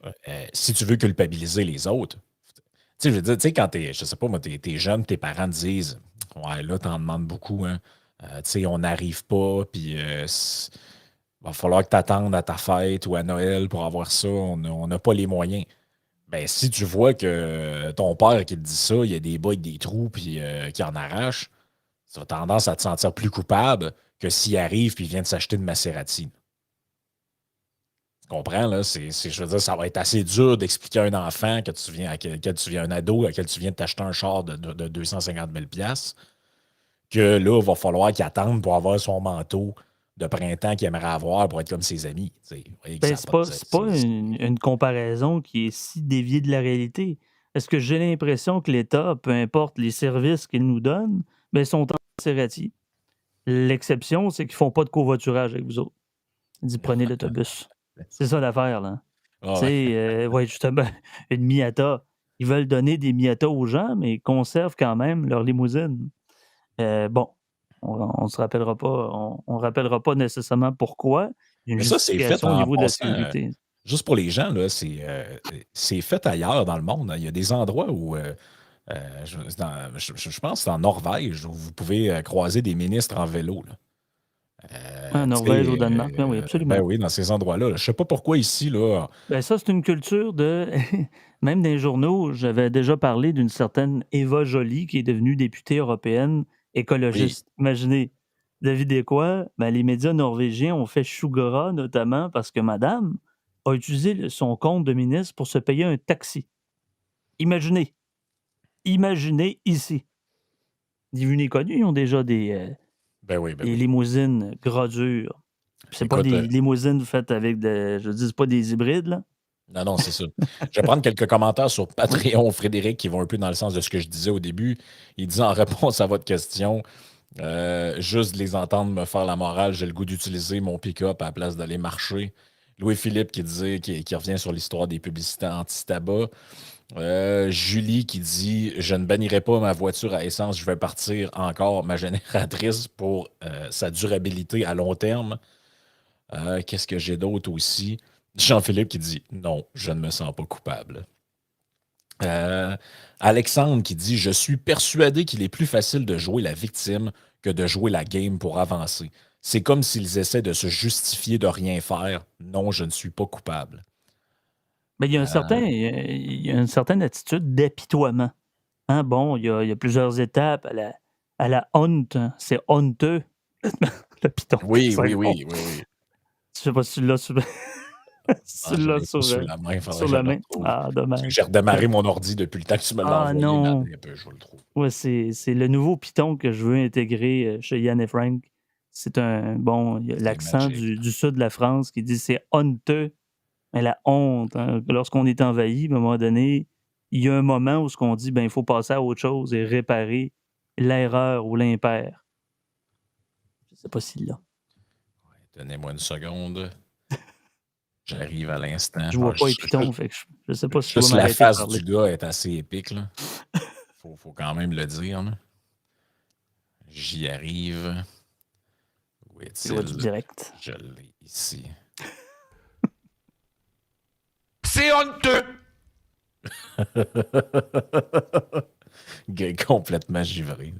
si tu veux culpabiliser les autres, tu sais, je veux dire, tu sais, quand t'es, je sais pas, moi, t'es jeune, tes parents te disent, ouais, là, t'en demandes beaucoup, hein. Tu sais, on n'arrive pas, puis va falloir que t'attendes à ta fête ou à Noël pour avoir ça. On n'a pas les moyens. Ben, si tu vois que ton père qui te dit ça, il y a des bas avec des trous, puis qui en arrache, tu as tendance à te sentir plus coupable que s'il arrive puis il vient de s'acheter une Maserati. Tu comprends, là? Je veux dire, ça va être assez dur d'expliquer à un enfant un ado, à quel tu viens de t'acheter un char de 250 000 que là, il va falloir qu'il attende pour avoir son manteau de printemps qu'il aimerait avoir pour être comme ses amis. Tu sais, vous voyez que ça Ben, a pas de- c'est pas une comparaison qui est si déviée de la réalité. Est-ce que j'ai l'impression que l'État, peu importe les services qu'il nous donne, ben, sont en Maserati? L'exception, c'est qu'ils font pas de covoiturage avec vous autres. Ils disent prenez l'autobus. C'est ça l'affaire, là. Ah Tu ouais. sais, ouais, justement, une Miata. Ils veulent donner des Miata aux gens, mais ils conservent quand même leur limousine. Bon, on se rappellera pas, on rappellera pas nécessairement pourquoi. Il y a une Mais ça, c'est fait justification au en niveau de la passant. sécurité. Juste pour les gens, là, c'est fait ailleurs dans le monde, hein. Il y a des endroits où, je pense que c'est en Norvège, où vous pouvez croiser des ministres en vélo. Là. En Tu Norvège, au sais, Danemark, ben oui, ben absolument. oui, dans ces endroits-là. Je ne sais pas pourquoi ici, là. Ben ça, c'est une culture de... Même dans les journaux, j'avais déjà parlé d'une certaine Eva Joly qui est devenue députée européenne Oui, écologiste. Imaginez, devinez quoi? Ben, les médias norvégiens ont fait chou gras, notamment parce que madame a utilisé son compte de ministre pour se payer un taxi. Imaginez. Imaginez ici. Ni vu ni connu, ils ont déjà ben oui, ben des oui. limousines gras dures. Puis c'est pas Écoute, des limousines faites avec je dis, c'est pas des hybrides, là. non, non, c'est ça. Je vais prendre quelques commentaires sur Patreon, Frédéric, qui vont un peu dans le sens de ce que je disais au début. Il dit en réponse à votre question, juste de les entendre me faire la morale, j'ai le goût d'utiliser mon pick-up à la place d'aller marcher. Louis-Philippe qui revient sur l'histoire des publicités anti-tabac. Julie qui dit je ne bannirai pas ma voiture à essence, je vais partir encore ma génératrice pour sa durabilité à long terme. Qu'est-ce que j'ai d'autre aussi? Jean-Philippe qui dit non, je ne me sens pas coupable. Euh, Alexandre qui dit je suis persuadé qu'il est plus facile de jouer la victime que de jouer la game pour avancer. C'est comme s'ils essaient de se justifier de rien faire. Non, je ne suis pas coupable. Mais il y a une certaine attitude d'apitoiement. Hein, bon, il y a plusieurs étapes à la honte, hein. C'est honteux. Le piton, Oui, c'est oui, bon. oui, oui, oui. Je sais pas si tu l'as sur, si Ah, tu je l'as l'ai pas sous la main, il faudrait sur que je la le main. retrouve. Ah, C'est que dommage. j'ai redémarré mon ordi depuis le temps que tu me l'as Ah envoyé, mais attends non! un peu, je vais le trouver. Ouais, c'est le nouveau Python que je veux intégrer chez Yann et Frank. C'est il y a C'est l'accent magique. du sud de la France qui dit c'est honteux. Mais la honte, hein, lorsqu'on est envahi, à un moment donné, il y a un moment où ce qu'on dit, ben, il faut passer à autre chose et réparer l'erreur ou l'impair. Je sais pas s'il l'a. Donnez-moi une seconde. J'arrive à l'instant. Je Ah, vois pas les pitons, fait que je sais pas si je dois juste la m'arrêter de face parler. du gars est assez épique, là. Faut quand même le dire, là. J'y arrive. Où C'est loi du est-il? direct. Je l'ai ici. C'est honteux! Complètement givré.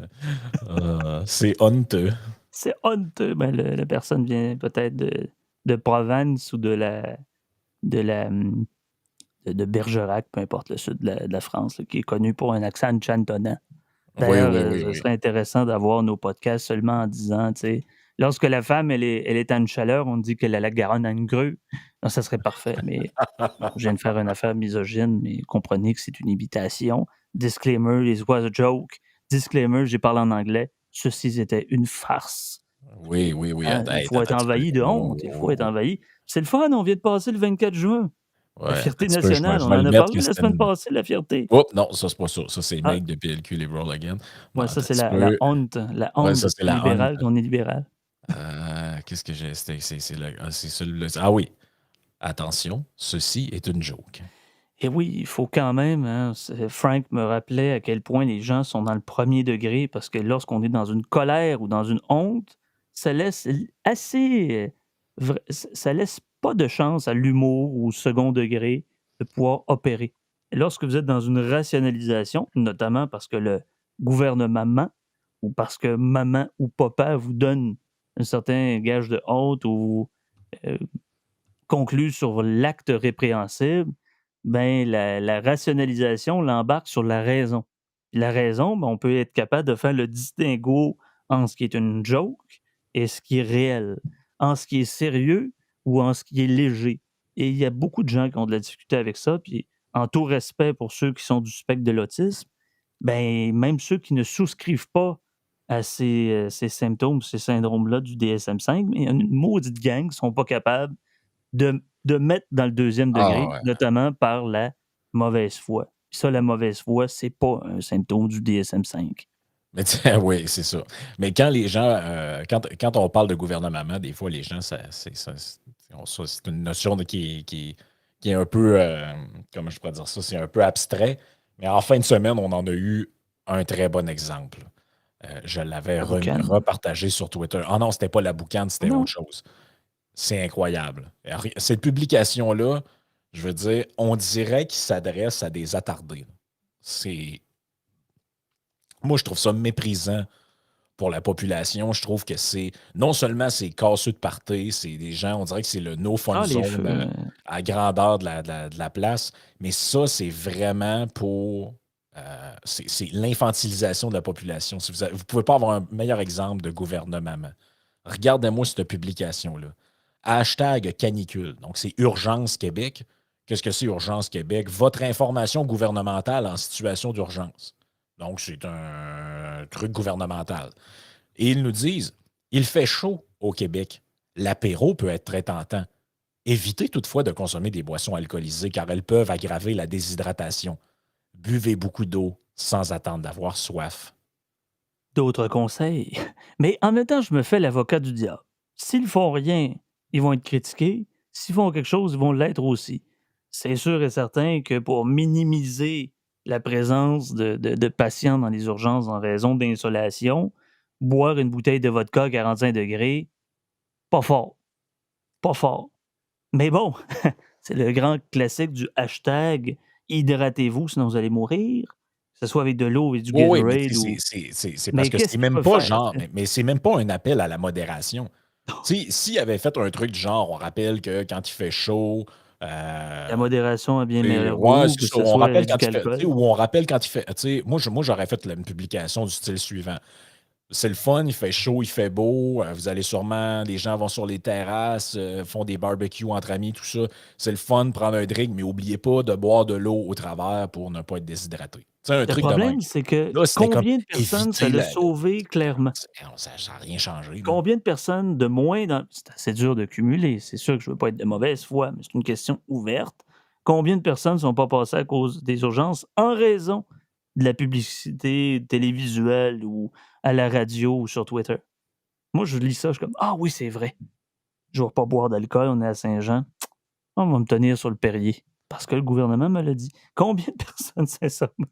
C'est honteux. C'est honteux. Ben, la personne vient peut-être de Provence ou de la de Bergerac, peu importe le sud de la France, là, qui est connu pour un accent chantonnant. Oui, D'ailleurs, oui, oui, ce oui. serait intéressant d'avoir nos podcasts seulement en disant, tu sais, lorsque la femme, elle est à une chaleur, on dit qu'elle a la Garonne à une grue. Non, ça serait parfait, mais bon, je viens de faire une affaire misogyne, mais comprenez que c'est une imitation. Disclaimer, it was a joke. Disclaimer, j'ai parlé en anglais. Ceci était une farce. Oui, oui, oui. Hein, il Hey, faut attends être un petit peu. envahi de Oh, honte, il oh, faut être oh. envahi. C'est le fun, on vient de passer le 24 juin. La Ouais, attends un fierté petit peu, nationale, je on vais en le a mettre parlé que la c'était semaine une. passée, la fierté. Oh, non, ça, c'est pas ça. Ça, c'est Ah, Make de PLQ, les Roll Again. Bon, ouais, ça, attends un c'est petit la peu. honte. La Ouais, honte ça, d'être c'est la honte. libéral qu'on est libéral. Qu'est-ce que j'ai? C'est celui-là. Ah oui. Attention, ceci est une joke. Et oui, il faut quand même, hein, Frank me rappelait à quel point les gens sont dans le premier degré parce que lorsqu'on est dans une colère ou dans une honte, ça laisse assez. Ça laisse pas de chance à l'humour ou au second degré de pouvoir opérer. Et lorsque vous êtes dans une rationalisation, notamment parce que le gouvernement ou parce que maman ou papa vous donne un certain gage de honte ou euh, conclut sur l'acte répréhensible, ben, la rationalisation l'embarque sur la raison. La raison, ben, on peut être capable de faire le distinguo en ce qui est une joke et ce qui est réel, en ce qui est sérieux ou en ce qui est léger. Et il y a beaucoup de gens qui ont de la difficulté avec ça, puis en tout respect pour ceux qui sont du spectre de l'autisme, ben, même ceux qui ne souscrivent pas à ces symptômes, ces syndromes-là du DSM-5, mais il y a une maudite gang qui ne sont pas capables de mettre dans le deuxième Ah degré, ouais. notamment par la mauvaise foi. Puis ça, la mauvaise foi, c'est pas un symptôme du DSM-5. Mais oui, c'est ça. Mais quand les gens, quand on parle de gouvernement, des fois, les gens, c'est une notion qui est un peu, comment je pourrais dire ça, c'est un peu abstrait. Mais en fin de semaine, on en a eu un très bon exemple. Je l'avais La boucane. repartagé sur Twitter. Ah non, c'était pas la boucane, c'était Non. autre chose. C'est incroyable. Cette publication-là, je veux dire, on dirait qu'il s'adresse à des attardés. C'est Moi, je trouve ça méprisant pour la population. Je trouve que non seulement c'est casseux de party, c'est des gens, on dirait que c'est le no-fun Ah, les zone feux. à grandeur de la place. Mais ça, c'est vraiment pour. C'est l'infantilisation de la population. Si vous ne pouvez pas avoir un meilleur exemple de gouvernement. Regardez-moi cette publication-là. Hashtag canicule. Donc, c'est Urgence Québec. Qu'est-ce que c'est Urgence Québec? Votre information gouvernementale en situation d'urgence. Donc, c'est un truc gouvernemental. Et ils nous disent, il fait chaud au Québec. L'apéro peut être très tentant. Évitez toutefois de consommer des boissons alcoolisées car elles peuvent aggraver la déshydratation. Buvez beaucoup d'eau sans attendre d'avoir soif. D'autres conseils. Mais en même temps, je me fais l'avocat du diable. S'ils font rien, ils vont être critiqués. S'ils font quelque chose, ils vont l'être aussi. C'est sûr et certain que pour minimiser la présence de patients dans les urgences en raison d'insolation, boire une bouteille de vodka à 45 degrés, pas fort. Pas fort. Mais bon, c'est le grand classique du hashtag hydratez-vous, sinon vous allez mourir. Que ce soit avec de l'eau et du Oui, oui, mais Gatorade ou. c'est parce Mais que qu'est-ce c'est qu'ils même peuvent pas faire? genre, mais c'est même pas un appel à la modération. Tu sais, s'il avait fait un truc du genre, on rappelle que quand il fait chaud, La modération a bien le tu meilleur ouais, goût, c'est que ça. ce On soit rappelle du quand il fait, tu sais, alcool. ou on rappelle quand il fait, tu sais, moi, j'aurais fait une publication du style suivant. C'est le fun, il fait chaud, il fait beau. Vous allez sûrement, les gens vont sur les terrasses, font des barbecues entre amis, tout ça. C'est le fun, prendre un drink, mais n'oubliez pas de boire de l'eau au travers pour ne pas être déshydraté. Tu sais, un Le truc de même. problème, c'est que Là, c'était comme combien de personnes ça éviter l'a sauvé clairement? Ça n'a rien changé. Là. Combien de personnes de moins dans. C'est assez dur de cumuler. C'est sûr que je ne veux pas être de mauvaise foi, mais c'est une question ouverte. Combien de personnes ne sont pas passées à cause des urgences en raison de la publicité télévisuelle ou à la radio ou sur Twitter? Moi, je lis ça, je suis comme ah oui, c'est vrai. Je ne vais pas boire d'alcool, on est à Saint-Jean. On va me tenir sur le Perrier. Parce que le gouvernement me l'a dit. Combien de personnes, c'est ça? Mais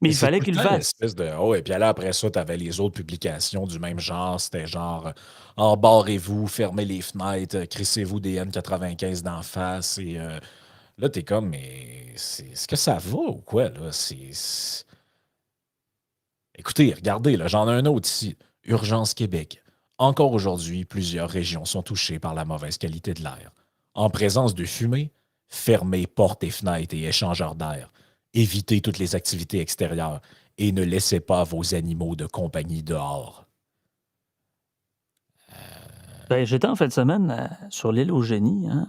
Mais il c'est fallait tout le qu'il le temps fasse. l'espèce de. Oh, et puis là, après ça, tu avais les autres publications du même genre. C'était genre embarrez-vous, fermez les fenêtres, crissez-vous des N95 d'en face. Et là, t'es comme, mais est-ce que ça va ou quoi, là? Écoutez, regardez, là, j'en ai un autre ici. Urgence Québec. Encore aujourd'hui, plusieurs régions sont touchées par la mauvaise qualité de l'air. En présence de fumée, fermez portes et fenêtres et échangeurs d'air. Évitez toutes les activités extérieures et ne laissez pas vos animaux de compagnie dehors. Ben, j'étais en fin de semaine sur l'île au génie, hein,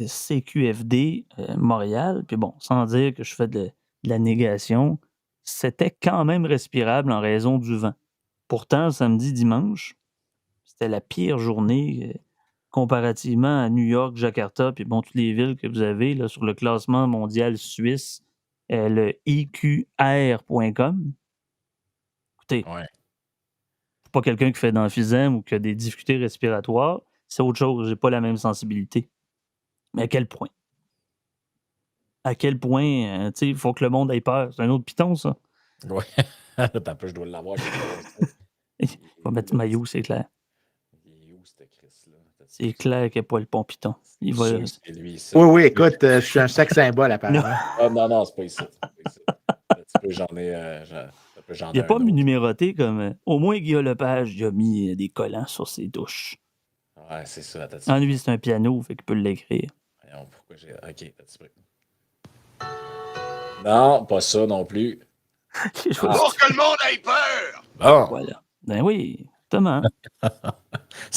CQFD Montréal. Puis bon, sans dire que je fais de la négation, c'était quand même respirable en raison du vent. Pourtant, samedi, dimanche, c'était la pire journée comparativement à New York, Jakarta, puis bon, toutes les villes que vous avez là, sur le classement mondial suisse, le EQR.com. Écoutez, Ouais. je suis pas quelqu'un qui fait d'emphysème ou qui a des difficultés respiratoires. C'est autre chose, j'ai pas la même sensibilité. Mais à quel point? À quel point, tu sais, il faut que le monde ait peur. C'est un autre piton, ça. Ouais. Attends un peu, je dois l'avoir. Il va mettre du maillot, c'est clair. Il est où, cette Chris-là? C'est clair qu'il n'y a pas le pont piton. Il va... C'est lui, ça. Oui, écoute, je suis un sexe symbole, apparemment. Ah, non, c'est pas ici. Un petit peu, j'en ai. Il n'a pas numéroté comme. Au moins, Guillaume Lepage, il a mis des collants sur ses douches. Ouais, c'est ça. Attends, En lui, c'est un piano, fait qu'il peut l'écrire. Voyons, pourquoi j'ai. Ok, non, pas ça non plus. Pour que le monde ait peur! Bon. Voilà. Ben oui, exactement.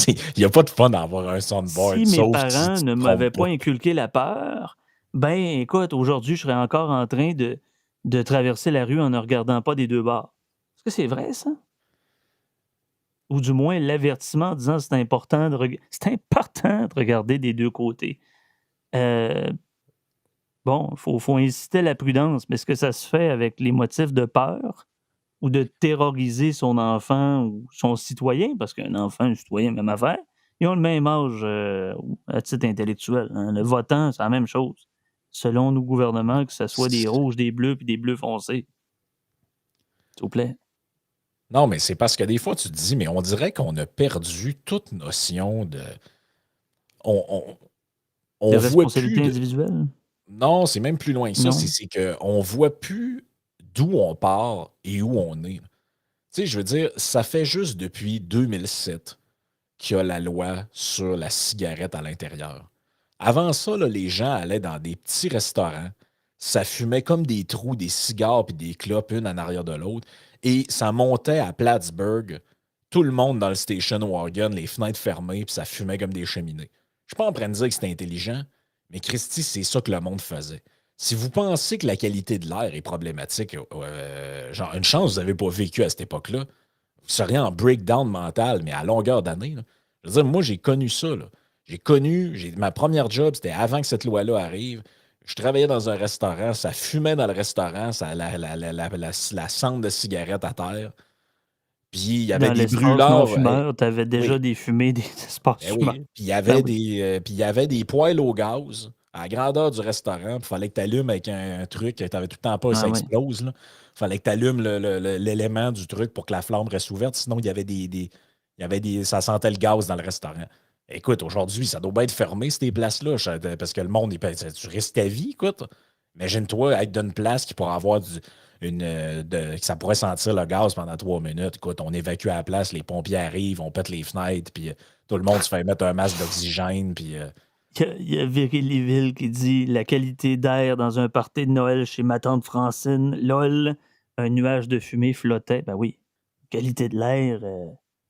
Il n'y a pas de fun d'avoir un soundboard. Si mes sauf parents si tu ne te m'avaient trompes pas inculqué la peur, ben écoute, aujourd'hui, je serais encore en train de traverser la rue en ne regardant pas des deux bords. Est-ce que c'est vrai, ça? Ou du moins l'avertissement en disant c'est important de regarder des deux côtés. Bon, il faut inciter à la prudence, mais est-ce que ça se fait avec les motifs de peur ou de terroriser son enfant ou son citoyen? Parce qu'un enfant et un citoyen, même affaire, ils ont le même âge à titre intellectuel. Hein. Le votant, c'est la même chose. Selon nos gouvernements, que ce soit des rouges, des bleus puis des bleus foncés. S'il vous plaît. Non, mais c'est parce que des fois, tu te dis, mais on dirait qu'on a perdu toute notion de. On De voit responsabilité plus. individuelle? Non, c'est même plus loin que ça. Non. C'est qu'on ne voit plus d'où on part et où on est. Tu sais, je veux dire, ça fait juste depuis 2007 qu'il y a la loi sur la cigarette à l'intérieur. Avant ça, là, les gens allaient dans des petits restaurants, ça fumait comme des trous, des cigares puis des clopes, une en arrière de l'autre, et ça montait à Plattsburgh, tout le monde dans le station wagon, les fenêtres fermées, puis ça fumait comme des cheminées. Je suis pas en train de dire que c'était intelligent, mais Christy, c'est ça que le monde faisait. Si vous pensez que la qualité de l'air est problématique, genre une chance vous n'avez pas vécu à cette époque-là, vous seriez en breakdown mental, mais à longueur d'année. Là. Je veux dire, moi, j'ai connu ça. Là. Ma première job, c'était avant que cette loi-là arrive. Je travaillais dans un restaurant, ça fumait dans le restaurant, la cendre de cigarette à terre. Puis il y avait Dans des l'espace brûleurs. non-fumeur, tu avais déjà oui. des fumées des espaces Ben fumeurs. oui. Puis il y avait Ben puis il y avait des poêles au gaz à la grandeur du restaurant. Puis il fallait que tu allumes avec un truc. Tu n'avais tout le temps pas, ça Ah oui. explose. Il fallait que tu allumes l'élément du truc pour que la flamme reste ouverte. Sinon, il y avait ça sentait le gaz dans le restaurant. Écoute, aujourd'hui, ça doit bien être fermé, ces places-là, parce que le monde, tu risques ta vie, écoute. Imagine-toi être d'une place qui pourrait avoir que ça pourrait sentir le gaz pendant 3 minutes. Écoute, on évacue à la place, les pompiers arrivent, on pète les fenêtres, puis tout le monde se fait mettre un masque d'oxygène, puis... Il y a Viry Léville qui dit la qualité d'air dans un party de Noël chez ma tante Francine. LOL, un nuage de fumée flottait. Ben oui, qualité de l'air,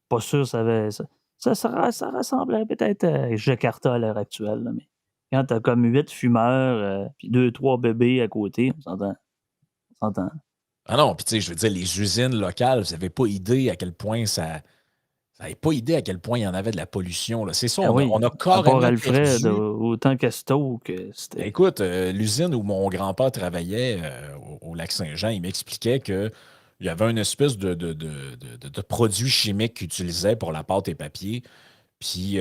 pas sûr, ça ressemblerait peut-être à Jakarta à l'heure actuelle. Là, mais quand t'as comme 8 fumeurs, puis 2-3 bébés à côté, on s'entend. Ah non, puis tu sais, je veux dire, les usines locales, vous n'avez pas idée à quel point ça... Vous n'avez pas idée à quel point il y en avait de la pollution. Là. C'est ça, Ah oui, on a à part carrément Alfred, perdu... autant qu'Asto, que c'était... Écoute, l'usine où mon grand-père travaillait au Lac-Saint-Jean, il m'expliquait qu'il y avait une espèce de produit chimique qu'il utilisait pour la pâte et papier. Puis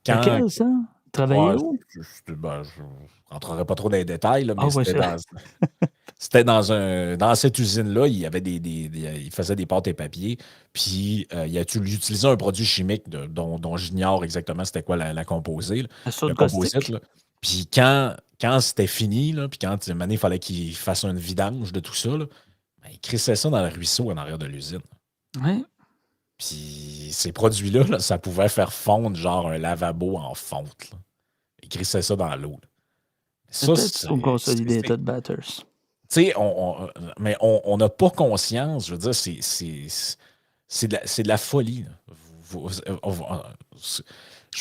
quand... Lequel, ça? Travaillait où? Je rentrerai pas trop dans les détails, là, mais Ah ouais, c'était dans cette usine-là, il y avait il faisait des pâtes et papiers, puis il utilisait un produit chimique dont j'ignore exactement c'était quoi la composée, là, La soude le composite. caustique. Là. Puis quand c'était fini, là, puis quand une année, il fallait qu'il fasse un vidange de tout ça, là, ben, il crissait ça dans le ruisseau en arrière de l'usine. Oui. Puis ces produits-là, là, ça pouvait faire fondre genre un lavabo en fonte. Là. Ils glissaient ça dans l'eau. Là. C'est Ça, peut-être sur Consolidated Batters. Tu sais, mais on n'a pas conscience, je veux dire, c'est de la folie. Là. Je On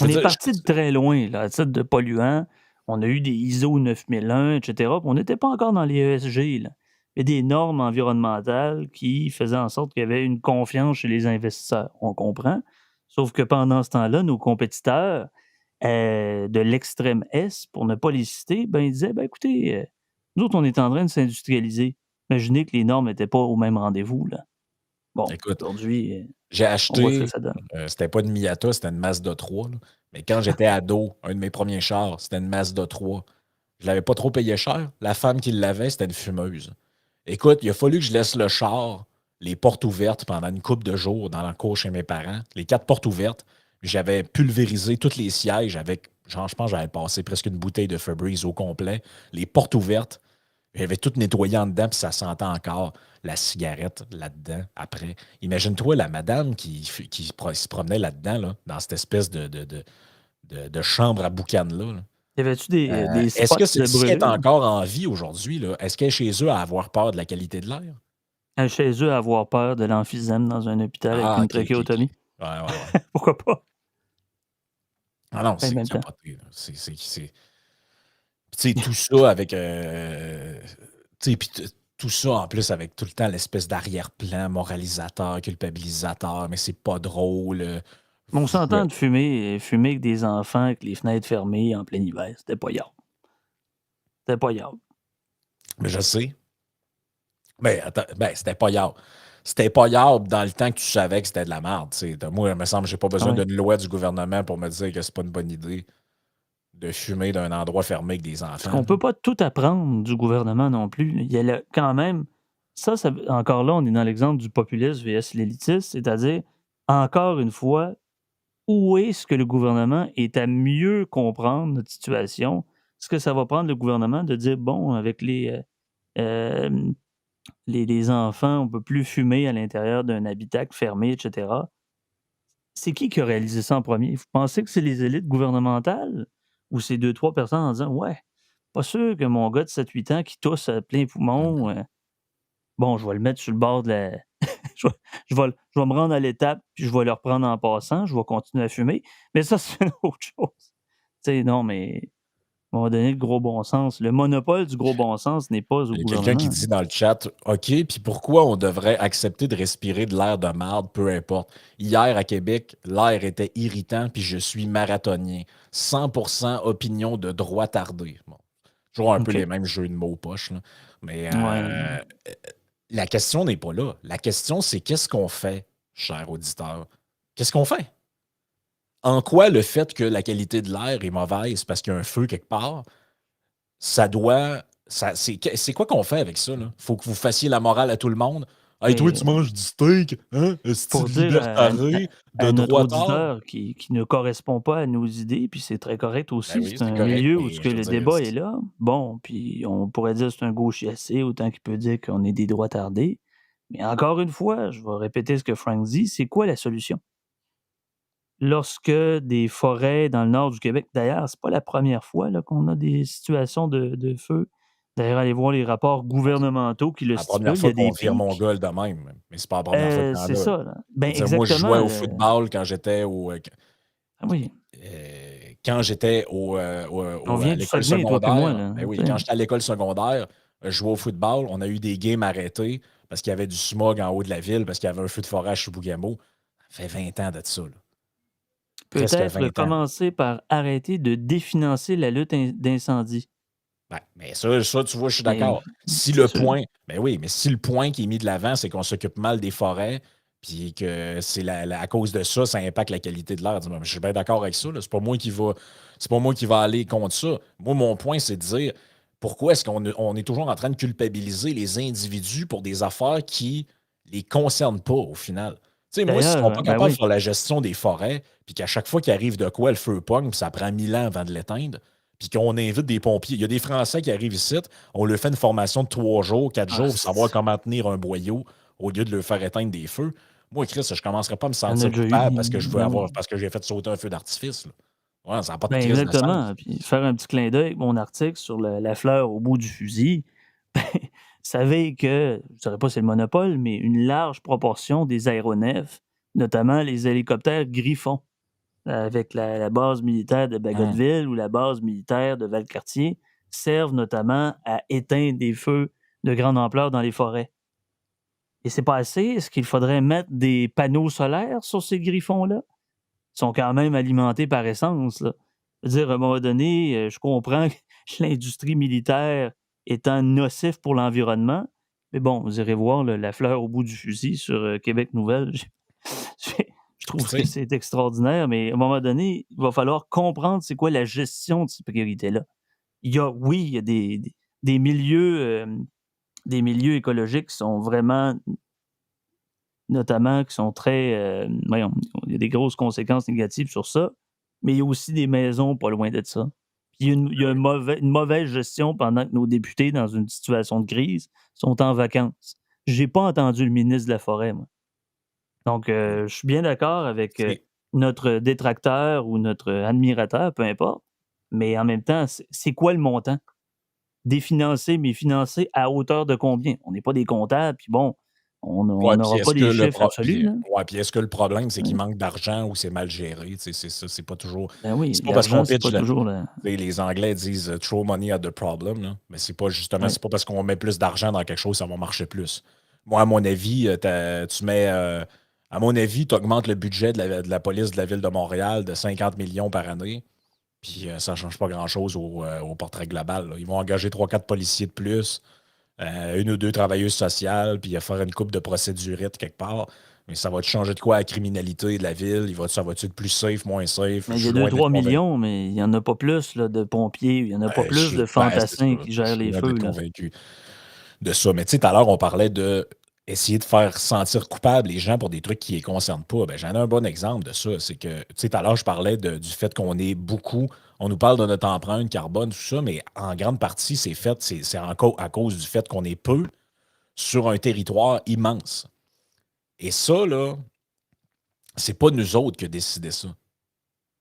veux est dire, parti de très loin, là, à titre de polluants. On a eu des ISO 9001, etc. Puis on n'était pas encore dans les ESG. Là. Il y a des normes environnementales qui faisaient en sorte qu'il y avait une confiance chez les investisseurs. On comprend. Sauf que pendant ce temps-là, nos compétiteurs de l'extrême Est, pour ne pas les citer, ben, ils disaient écoutez, nous autres, on est en train de s'industrialiser. Imaginez que les normes n'étaient pas au même rendez-vous. Là. Bon, écoute, aujourd'hui, j'ai on voit ce que acheté, ça donne. c'était pas une Miata, c'était une Mazda 3. Là. Mais quand j'étais ado, un de mes premiers chars, c'était une Mazda 3. Je l'avais pas trop payé cher. La femme qui l'avait, c'était une fumeuse. Écoute, il a fallu que je laisse le char, les portes ouvertes pendant une couple de jours dans la cour chez mes parents. Les 4 portes ouvertes. J'avais pulvérisé tous les sièges avec, genre, je pense que j'avais passé presque une bouteille de Febreze au complet. Les portes ouvertes. J'avais tout nettoyé en dedans, puis ça sentait encore la cigarette là-dedans après. Imagine-toi la madame qui se promenait là-dedans, là, dans cette espèce de chambre à boucan-là. Là. Y avait-tu des Est-ce spots que de si elle est brûlure? encore en vie aujourd'hui, là, est-ce qu'elle est chez eux à avoir peur de la qualité de l'air? Chez eux, à avoir peur de l'emphysème dans un hôpital avec Ah, une ok, ok, ok. trachéotomie. Ouais. Pourquoi pas? Ah non, En c'est même temps. capoté. Là. Tu sais, tout ça avec. Tu sais, puis tout ça en plus avec tout le temps l'espèce d'arrière-plan moralisateur, culpabilisateur, mais c'est pas drôle. Mais on s'entend Je- de fumer avec des enfants avec les fenêtres fermées en plein hiver. C'était pas yard. C'était pas yard. Mais je sais. Mais attends, c'était pas yard. C'était pas yard dans le temps que tu savais que c'était de la merde. Tu sais. Moi, il me semble que j'ai pas Ah besoin ouais. d'une loi du gouvernement pour me dire que c'est pas une bonne idée de fumer d'un endroit fermé avec des Parce enfants. qu'on Là. peut pas tout apprendre du gouvernement non plus. Il y a quand même. Encore là, on est dans l'exemple du populisme vs l'élitisme, c'est-à-dire, encore une fois, où est-ce que le gouvernement est à mieux comprendre notre situation? Est-ce que ça va prendre le gouvernement de dire, bon, avec euh, les enfants, on ne peut plus fumer à l'intérieur d'un habitacle fermé, etc. C'est qui a réalisé ça en premier? Vous pensez que c'est les élites gouvernementales ou c'est 2-3 personnes en disant, ouais, pas sûr que mon gars de 7-8 ans qui tousse à plein poumon, bon, je vais le mettre sur le bord de la. Je vais me rendre à l'étape, puis je vais le reprendre en passant, je vais continuer à fumer. Mais ça, c'est une autre chose. Tu sais, non, mais on va donner le gros bon sens. Le monopole du gros bon sens n'est pas au Il y a quelqu'un qui gouvernement. dit dans le chat, OK, puis pourquoi on devrait accepter de respirer de l'air de marde, peu importe. Hier à Québec, l'air était irritant, puis je suis marathonien. 100% opinion de droit tardé. Bon, toujours un peu OK. les mêmes jeux de mots poche, là. Mais Ouais. la question n'est pas là. La question, c'est qu'est-ce qu'on fait, cher auditeur? Qu'est-ce qu'on fait? En quoi le fait que la qualité de l'air est mauvaise parce qu'il y a un feu quelque part, ça doit. C'est quoi qu'on fait avec ça? Là? Faut que vous fassiez la morale à tout le monde. Hey, toi, Mais tu manges du steak, hein? pour Style dire libertaré, à de notre droitard. auditeur qui ne correspond pas à nos idées, puis c'est très correct Ben aussi, oui, c'est c'est un correct, milieu où mais que je veux le dire, débat est là. Bon, puis on pourrait dire que c'est un gauchier autant qu'il peut dire qu'on est des droits tardés. Mais encore une fois, je vais répéter ce que Frank dit, c'est quoi la solution? Lorsque des forêts dans le nord du Québec, d'ailleurs, c'est pas la première fois là, qu'on a des situations de feu. D'ailleurs, allez voir les rapports gouvernementaux qui le la première stipulent, il y fois a des qu'on vire mon pics. gars de même. Mais c'est pas la première fois qu'il y en C'est a. Là. ça, là. Je Ben veux dire, moi, je jouais exactement. au football Ah oui, quand j'étais on à vient du l'école Saguenay, toi puis moi, secondaire. là. Ben Tu oui, sais. quand j'étais à l'école secondaire, je jouais au football. On a eu des games arrêtés parce qu'il y avait du smog en haut de la ville, parce qu'il y avait un feu de forêt à Chibougamau. Ça fait 20 ans de ça. Là. Presque Peut-être 20 ans. commencer par arrêter de définancer la lutte d'incendie. Ben, mais ça, tu vois, je suis Mais d'accord. Si c'est le sûr. point, ben oui, mais si le point qui est mis de l'avant, c'est qu'on s'occupe mal des forêts, puis que c'est à cause de ça, ça impacte la qualité de l'air. Je suis bien d'accord avec ça. Là. C'est pas moi qui va aller contre ça. Moi, mon point, c'est de dire pourquoi est-ce qu'on est toujours en train de culpabiliser les individus pour des affaires qui les concernent pas au final. Tu sais, moi, s'ils sont D'ailleurs, pas ben capables de oui, faire la gestion des forêts, puis qu'à chaque fois qu'il arrive de quoi, le feu pogne, puis ça prend 1000 ans avant de l'éteindre, puis qu'on invite des pompiers. Il y a des Français qui arrivent ici, on leur fait une formation de 3 jours, 4 jours pour savoir comment tenir un boyau au lieu de leur faire éteindre des feux. Moi, Chris, je ne commencerai pas à me Il y en a sentir déjà eu coupable parce que je veux ben oui. parce que j'ai fait sauter un feu d'artifice. Là. Ouais, ça n'a pas de Ben crise de sens. exactement. Puis faire un petit clin d'œil avec mon article sur la fleur au bout du fusil. Ben, savez que, je ne dirais pas c'est le monopole, mais une large proportion des aéronefs, notamment les hélicoptères Griffon, avec la base militaire de Bagotville ou la base militaire de Valcartier, servent notamment à éteindre des feux de grande ampleur dans les forêts. Et c'est pas assez. Est-ce qu'il faudrait mettre des panneaux solaires sur ces griffons-là? Ils sont quand même alimentés par essence, là. Je veux dire, à un moment donné, je comprends que l'industrie militaire étant nocif pour l'environnement, mais bon, vous irez voir la fleur au bout du fusil sur Québec Nouvelle. Je trouve que c'est extraordinaire, mais à un moment donné, il va falloir comprendre c'est quoi la gestion de ces priorités-là. Il y a des milieux écologiques qui sont vraiment, notamment, qui sont très, voyons, il y a des grosses conséquences négatives sur ça, mais il y a aussi des maisons pas loin de ça. Puis il y a une mauvaise gestion pendant que nos députés, dans une situation de crise, sont en vacances. J'ai pas entendu le ministre de la Forêt, moi. Donc, je suis bien d'accord avec notre détracteur ou notre admirateur, peu importe, mais en même temps, c'est quoi le montant? Définancer, mais financer à hauteur de combien? On n'est pas des comptables, puis bon, on n'aura pas des chiffres absolus. Puis est-ce que le problème, c'est qu'il manque d'argent ou c'est mal géré? C'est ça, c'est pas toujours. Ben oui, c'est pas parce qu'on c'est pitch. pas toujours Les Anglais disent throw money at the problem, là. Mais c'est pas justement, c'est pas parce qu'on met plus d'argent dans quelque chose, ça va marcher plus. Moi, à mon avis, tu mets. À mon avis, tu augmentes le budget de la police de la ville de Montréal de 50 millions par année. Puis ça ne change pas grand-chose au portrait global. Là. Ils vont engager 3-4 policiers de plus, une ou deux travailleuses sociales, puis faire une coupe de procédurites quelque part. Mais ça va te changer de quoi à la criminalité de la ville? Ça va-tu être plus safe, moins safe? Mais il y a 2-3 millions, mais il n'y en a pas plus là, de pompiers, il n'y en a pas plus de fantassins qui gèrent les feux. Je suis convaincu de ça. Mais tu sais, tout à l'heure, on parlait de essayer de faire sentir coupable les gens pour des trucs qui ne les concernent pas. Ben, j'en ai un bon exemple de ça. C'est que, tu sais, tout à l'heure, je parlais du fait qu'on est beaucoup, on nous parle de notre empreinte carbone, tout ça, mais en grande partie, c'est à cause du fait qu'on est peu sur un territoire immense. Et ça, là, c'est pas nous autres qui avons décidé ça.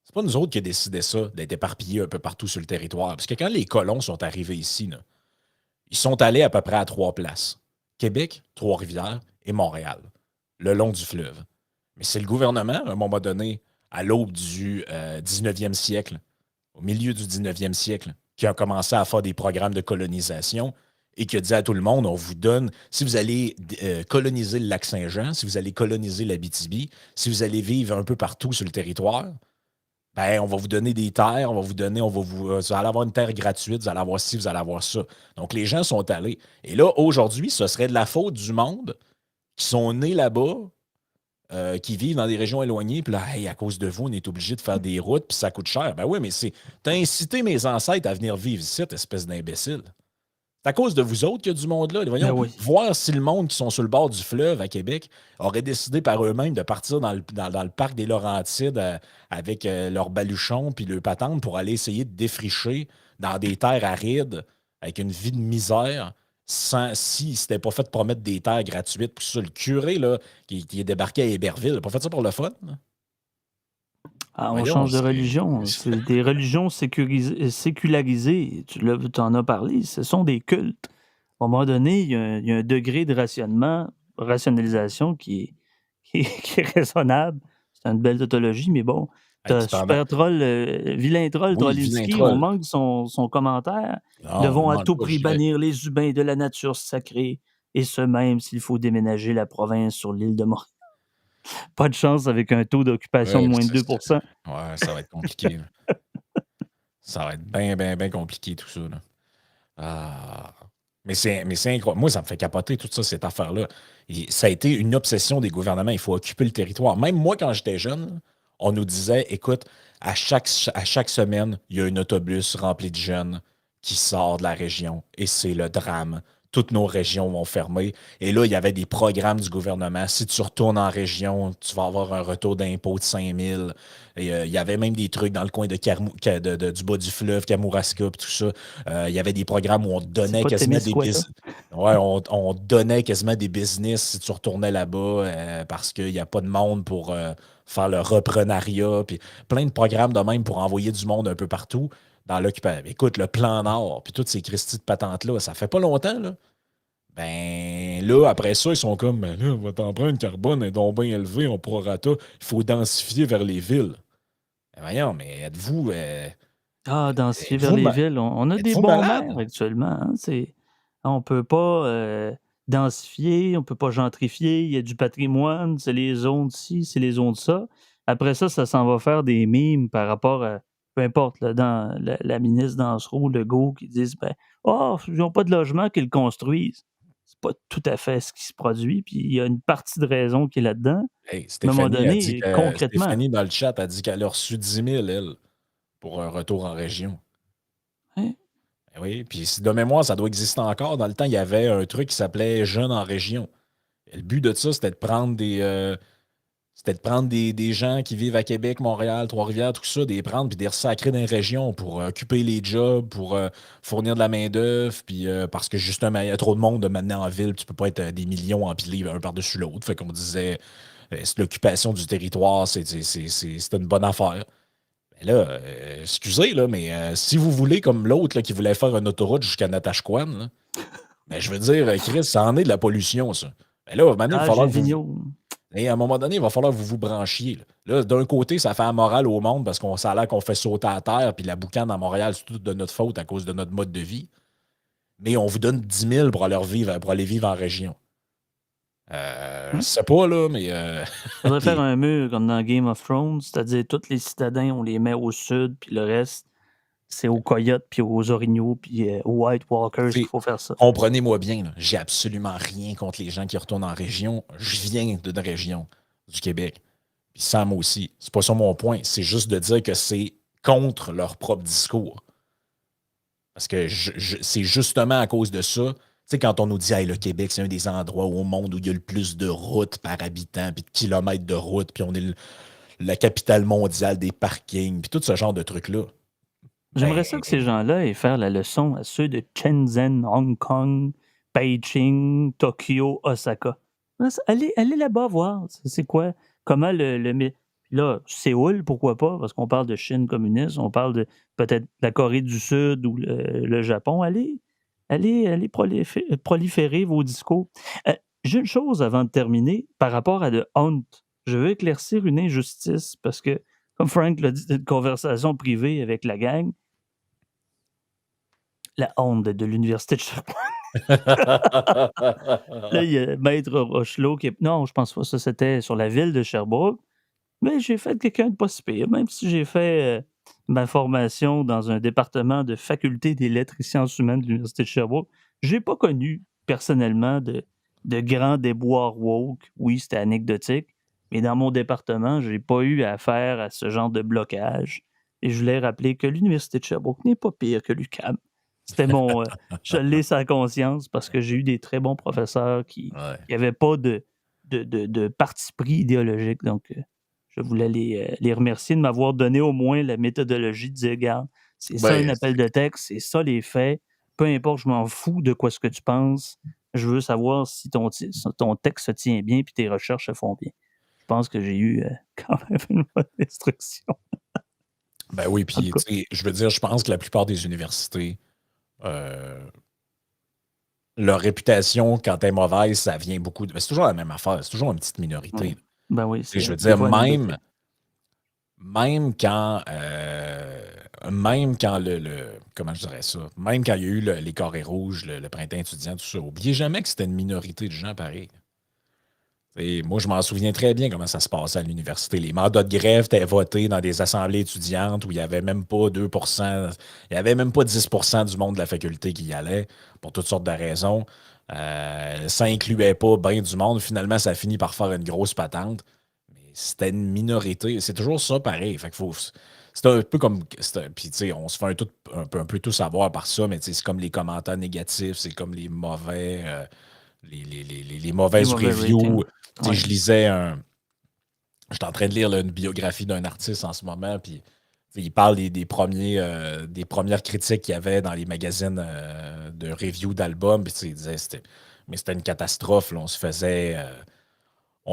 C'est pas nous autres qui avons décidé ça, d'être éparpillés un peu partout sur le territoire. Parce que quand les colons sont arrivés ici, là, ils sont allés à peu près à 3 places. Québec, Trois-Rivières et Montréal, le long du fleuve. Mais c'est le gouvernement, à un moment donné, à l'aube du 19e siècle, au milieu du 19e siècle, qui a commencé à faire des programmes de colonisation et qui a dit à tout le monde, on vous donne, si vous allez coloniser le lac Saint-Jean, si vous allez coloniser l'Abitibi, si vous allez vivre un peu partout sur le territoire, ben, on va vous donner des terres, vous allez avoir une terre gratuite, vous allez avoir ci, vous allez avoir ça. Donc, les gens sont allés. Et là, aujourd'hui, ce serait de la faute du monde qui sont nés là-bas, qui vivent dans des régions éloignées, puis là, hey, à cause de vous, on est obligé de faire des routes, puis ça coûte cher. Ben oui, mais t'as incité mes ancêtres à venir vivre ici, cette espèce d'imbécile. C'est à cause de vous autres qu'il y a du monde là. Voyons, voir si le monde qui sont sur le bord du fleuve à Québec aurait décidé par eux-mêmes de partir dans le parc des Laurentides avec leur baluchon puis le patente pour aller essayer de défricher dans des terres arides avec une vie de misère si c'était pas fait de promettre des terres gratuites. Puis ça, le curé là, qui est débarqué à Héberville, il n'a pas fait ça pour le fun. Là. On change de religion. C'est des religions sécularisées. Tu en as parlé. Ce sont des cultes. À un moment donné, il y a un degré de rationalisation qui est raisonnable. C'est une belle tautologie, mais bon. Super Troll, Vilain Troll, Trollinski, on manque son commentaire. Nous devons à tout prix bannir les humains de la nature sacrée, et ce même s'il faut déménager la province sur l'île de Montréal. Pas de chance avec un taux d'occupation de moins de 2 Ouais, ça va être compliqué. Ça va être bien, bien, bien compliqué, tout ça. Là. Mais c'est incroyable. Moi, ça me fait capoter tout ça, cette affaire-là. Ça a été une obsession des gouvernements. Il faut occuper le territoire. Même moi, quand j'étais jeune, on nous disait, écoute, à chaque semaine, il y a un autobus rempli de jeunes qui sort de la région et c'est le drame. toutes nos régions vont fermer. Et là, il y avait des programmes du gouvernement. Si tu retournes en région, tu vas avoir un retour d'impôt de 5 000. Et, il y avait même des trucs dans le coin du bas du fleuve, Kamouraska, puis tout ça. Il y avait des programmes où on te C'est donnait pas quasiment des Témiscouata? business. Ouais, on te donnait quasiment des business si tu retournais là-bas parce qu'il n'y a pas de monde pour faire le reprenariat. Puis plein de programmes de même pour envoyer du monde un peu partout dans l'occupation. Écoute, le plan Nord, puis toutes ces Christie de patentes-là, ça fait pas longtemps, là. Ben là, après ça, ils sont comme, ben là, votre empreinte carbone est donc bien élevée, on prorata, il faut densifier vers les villes. Ben voyons, mais Ah, densifier vers êtes-vous, les villes. On a des êtes-vous bons maires malade? actuellement. Hein, on peut pas densifier, on peut pas gentrifier. Il y a du patrimoine, c'est les zones de ci, c'est les zones de ça. Après ça, ça s'en va faire des mimes par rapport à, peu importe, là, dans la ministre Dansereau, Legault, qui disent, ben, oh, ils n'ont pas de logement qu'ils le construisent. C'est pas tout à fait ce qui se produit. Puis il y a une partie de raison qui est là-dedans. Hey, À un moment Stéphanie a dit donné, que concrètement, Stéphanie dans le chat a dit qu'elle a reçu 10 000, elle, pour un retour en région. hein, Ben oui, puis si de mémoire, ça doit exister encore. Dans le temps, il y avait un truc qui s'appelait Jeunes en région. Et le but de ça, c'était de prendre des gens qui vivent à Québec, Montréal, Trois-Rivières, tout ça, des prendre puis des ressacrer dans les régions pour occuper les jobs, pour fournir de la main-d'œuvre, puis parce que justement, il y a trop de monde maintenant en ville, tu peux pas être des millions empilés un par-dessus l'autre. Fait qu'on disait, c'est l'occupation du territoire, c'est une bonne affaire. Mais là, excusez, là, mais si vous voulez, comme l'autre là, qui voulait faire une autoroute jusqu'à Natashquan, là, ben, je veux dire, Chris, ça en est de la pollution, ça. Mais là, maintenant, il va ah, falloir Gilles que vous. Vigneault. Et à un moment donné, il va falloir que vous vous branchiez. Là, d'un côté, ça fait la morale au monde parce qu'on ça a l'air qu'on fait sauter à terre, puis la boucane à Montréal, c'est tout de notre faute à cause de notre mode de vie. Mais on vous donne 10 000 pour aller vivre en région. Je Hein? sais pas, là, mais Faudrait faire les- un mur comme dans Game of Thrones, c'est-à-dire tous les citadins, on les met au sud, puis le reste, c'est aux coyotes, puis aux orignaux, puis aux White Walkers qu'il c'est- faut faire ça. comprenez-moi bien, là, j'ai absolument rien contre les gens qui retournent en région. Je viens d'une région du Québec. Puis Sam aussi. C'est pas ça mon point. C'est juste de dire que c'est contre leur propre discours. Parce que c'est justement à cause de ça. Tu sais, quand on nous dit hey, le Québec, c'est un des endroits au monde où il y a le plus de routes par habitant, puis de kilomètres de routes, puis on est la capitale mondiale des parkings, puis tout ce genre de trucs-là. Ben, J'aimerais ça que ces gens-là aient faire la leçon à ceux de Shenzhen, Hong Kong, Beijing, Tokyo, Osaka. Allez là-bas voir, c'est quoi, comment puis là, Séoul, pourquoi pas, parce qu'on parle de Chine communiste, on parle de peut-être la Corée du Sud ou le Japon. Allez proliférer vos discours. J'ai une chose avant de terminer par rapport à The Hunt. Je veux éclaircir une injustice parce que, comme Frank l'a dit, c'est une conversation privée avec la gang. La honte de l'université de Sherbrooke. Là, il y a Maître Rochelot qui est... Non, je pense pas. Ça, c'était sur la ville de Sherbrooke. Mais j'ai fait quelqu'un de pas si pire. Même si j'ai fait ma formation dans un département de faculté des lettres et sciences humaines de l'université de Sherbrooke, j'ai pas connu personnellement de grands déboires woke. Oui, c'était anecdotique. Mais dans mon département, j'ai pas eu affaire à ce genre de blocage. Et je voulais rappeler que l'université de Sherbrooke n'est pas pire que l'UQAM. C'était mon... je l'ai sans conscience parce que j'ai eu des très bons professeurs qui ouais. n'avaient pas de parti pris idéologique. Donc, je voulais les remercier de m'avoir donné au moins la méthodologie de dire, regarde, c'est ça un Ben, appel de texte, c'est ça les faits. Peu importe, je m'en fous de quoi ce que tu penses. Je veux savoir si ton texte se tient bien puis tes recherches se font bien. Je pense que j'ai eu quand même une bonne instruction. ben oui, En puis tout cas, tu sais, je veux dire, je pense que la plupart des universités, leur réputation, quand elle est mauvaise, ça vient beaucoup de. Ben, c'est toujours la même affaire, c'est toujours une petite minorité. ouais. Ben oui, Tu sais, je veux des dire, fois anecdotique. même quand comment je dirais ça, même quand il y a eu les carrés rouges, le printemps étudiant, tout ça, oubliez jamais que c'était une minorité de gens pareils. Et moi, je m'en souviens très bien comment ça se passait à l'université. Les mandats de grève étaient votés dans des assemblées étudiantes où il n'y avait même pas 2 il n'y avait même pas 10 du monde de la faculté qui y allait pour toutes sortes de raisons. Ça incluait pas bien du monde. Finalement, ça a fini par faire une grosse patente. Mais c'était une minorité. C'est toujours ça pareil. Fait que c'est un peu comme. Puis, tu sais, on se fait un peu tout savoir par ça, mais tu sais, c'est comme les commentaires négatifs, c'est comme les mauvais. Les Les mauvaises mauvais reviews. ratings. Tu sais, Ouais. je lisais J'étais en train de lire là, une biographie d'un artiste en ce moment, puis tu sais, il parle des premières critiques qu'il y avait dans les magazines de review d'albums, puis tu sais, il disait mais c'était une catastrophe, là, on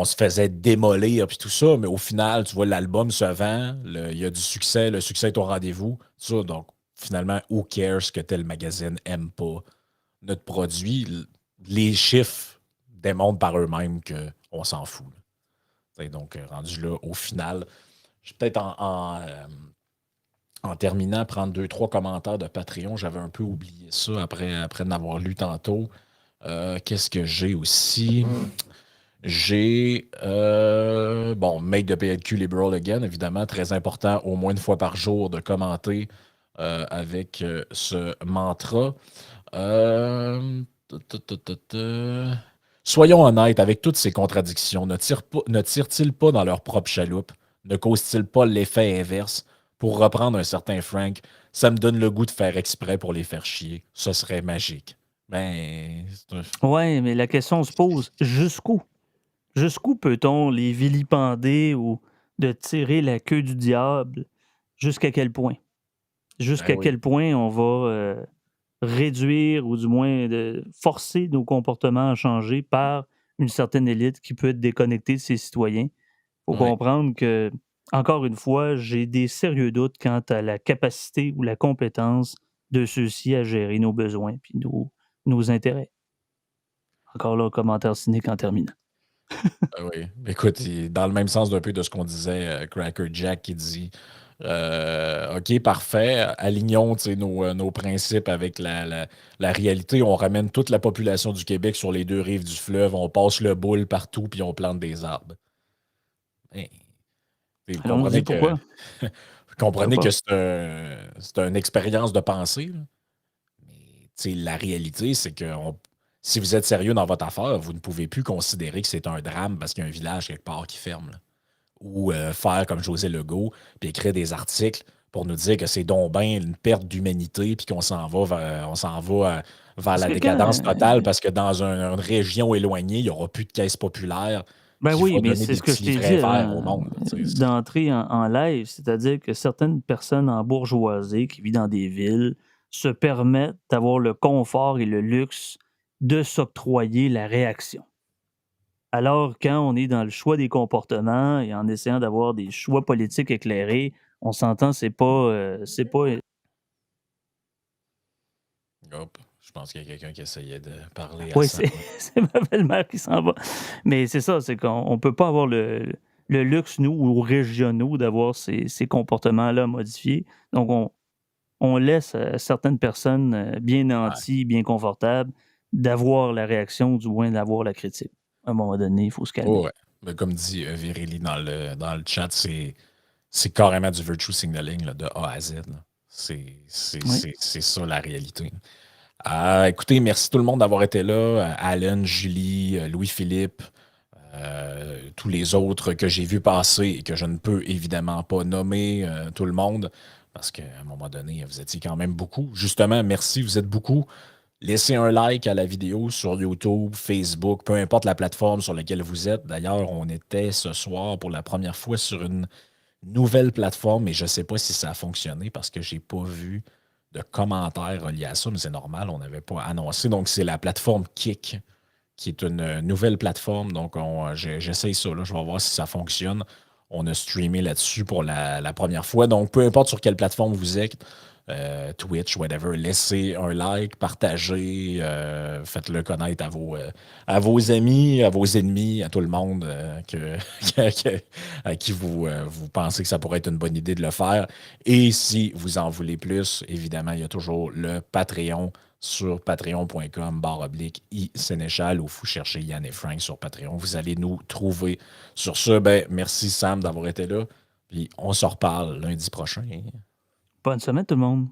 se faisait démolir, puis tout ça, mais au final, tu vois, l'album se vend, il y a du succès, le succès est au rendez-vous, tout ça, donc finalement, who cares que tel magazine aime pas notre produit? Les chiffres démontrent par eux-mêmes qu'on s'en fout. Donc, rendu là, au final, je vais peut-être en terminant, prendre 2, 3 commentaires de Patreon. J'avais un peu oublié ça après n'avoir lu tantôt. Qu'est-ce que j'ai aussi? J'ai, bon, Make the PLQ liberal again, évidemment, très important, au moins une fois par jour, de commenter avec ce mantra. Euh, Soyons honnêtes, avec toutes ces contradictions, ne tirent-ils pas dans leur propre chaloupe? Ne causent-ils pas l'effet inverse? Pour reprendre un certain Frank, ça me donne le goût de faire exprès pour les faire chier. Ce serait magique. Ben, Ouais, mais la question se pose, jusqu'où? Jusqu'où peut-on les vilipender ou de tirer la queue du diable? Jusqu'à quel point? ben Jusqu'à oui. quel point on va réduire ou du moins forcer nos comportements à changer par une certaine élite qui peut être déconnectée de ses citoyens? Il faut Ouais. comprendre que, encore une fois, j'ai des sérieux doutes quant à la capacité ou la compétence de ceux-ci à gérer nos besoins puis nos intérêts. Encore là, commentaire cynique en terminant. Oui. Écoute, dans le même sens d'un peu de ce qu'on disait, Cracker Jack qui dit OK, parfait, alignons tu sais, nos principes avec la réalité. On ramène toute la population du Québec sur les 2 rives du fleuve, on passe le boule partout, puis on plante des arbres. Hein, vous Allons-y, comprenez que, pourquoi? vous Pourquoi comprenez que pas? c'est une expérience de pensée, là. Mais tu sais, la réalité, c'est que si vous êtes sérieux dans votre affaire, vous ne pouvez plus considérer que c'est un drame parce qu'il y a un village quelque part qui ferme, là. Ou faire comme José Legault, puis écrire des articles pour nous dire que c'est donc bien une perte d'humanité, puis qu'on s'en va vers Parce la que décadence quand. totale parce que dans une région éloignée, il n'y aura plus de caisse populaire Ben qui oui, va mais donner c'est des ce que petits je t'ai livrets dit verts au avant monde. d'entrer en live, c'est-à-dire que certaines personnes en bourgeoisie qui vivent dans des villes se permettent d'avoir le confort et le luxe de s'octroyer la réaction. Alors, quand on est dans le choix des comportements et en essayant d'avoir des choix politiques éclairés, on s'entend, c'est pas. Hop, je pense qu'il y a quelqu'un qui essayait de parler à Oui, Sam. c'est ma belle-mère qui s'en va. Mais c'est ça, c'est qu'on ne peut pas avoir le luxe, nous, ou régionaux, d'avoir ces comportements-là modifiés. Donc, on laisse certaines personnes bien Ouais. nanties, bien confortables, d'avoir la réaction, du moins d'avoir la critique. À un moment donné, il faut se Oh, calmer. ouais. Mais comme dit Virélie dans le chat, c'est carrément du virtue signaling là, de A à Z, là. Oui. C'est ça la réalité. Écoutez, merci tout le monde d'avoir été là. Alan, Julie, Louis-Philippe, tous les autres que j'ai vus passer et que je ne peux évidemment pas nommer tout le monde parce qu'à un moment donné, vous étiez quand même beaucoup. Justement, merci, vous êtes beaucoup. Laissez un like à la vidéo sur YouTube, Facebook, peu importe la plateforme sur laquelle vous êtes. D'ailleurs, on était ce soir pour la première fois sur une nouvelle plateforme et je ne sais pas si ça a fonctionné parce que je n'ai pas vu de commentaires reliés à ça, mais c'est normal, on n'avait pas annoncé. Donc, c'est la plateforme Kick, qui est une nouvelle plateforme. Donc, j'essaye ça, là, je vais voir si ça fonctionne. On a streamé là-dessus pour la première fois. Donc, peu importe sur quelle plateforme vous êtes, Twitch, whatever, laissez un like, partagez, faites-le connaître à vos amis, à vos ennemis, à tout le monde à qui vous pensez que ça pourrait être une bonne idée de le faire. Et si vous en voulez plus, évidemment, il y a toujours le Patreon sur patreon.com/iSénéchal ou vous cherchez Yann et Frank sur Patreon. Vous allez nous trouver. Sur ce, ben, merci Sam d'avoir été là. Puis on se reparle lundi prochain. Bonne semaine, tout le monde.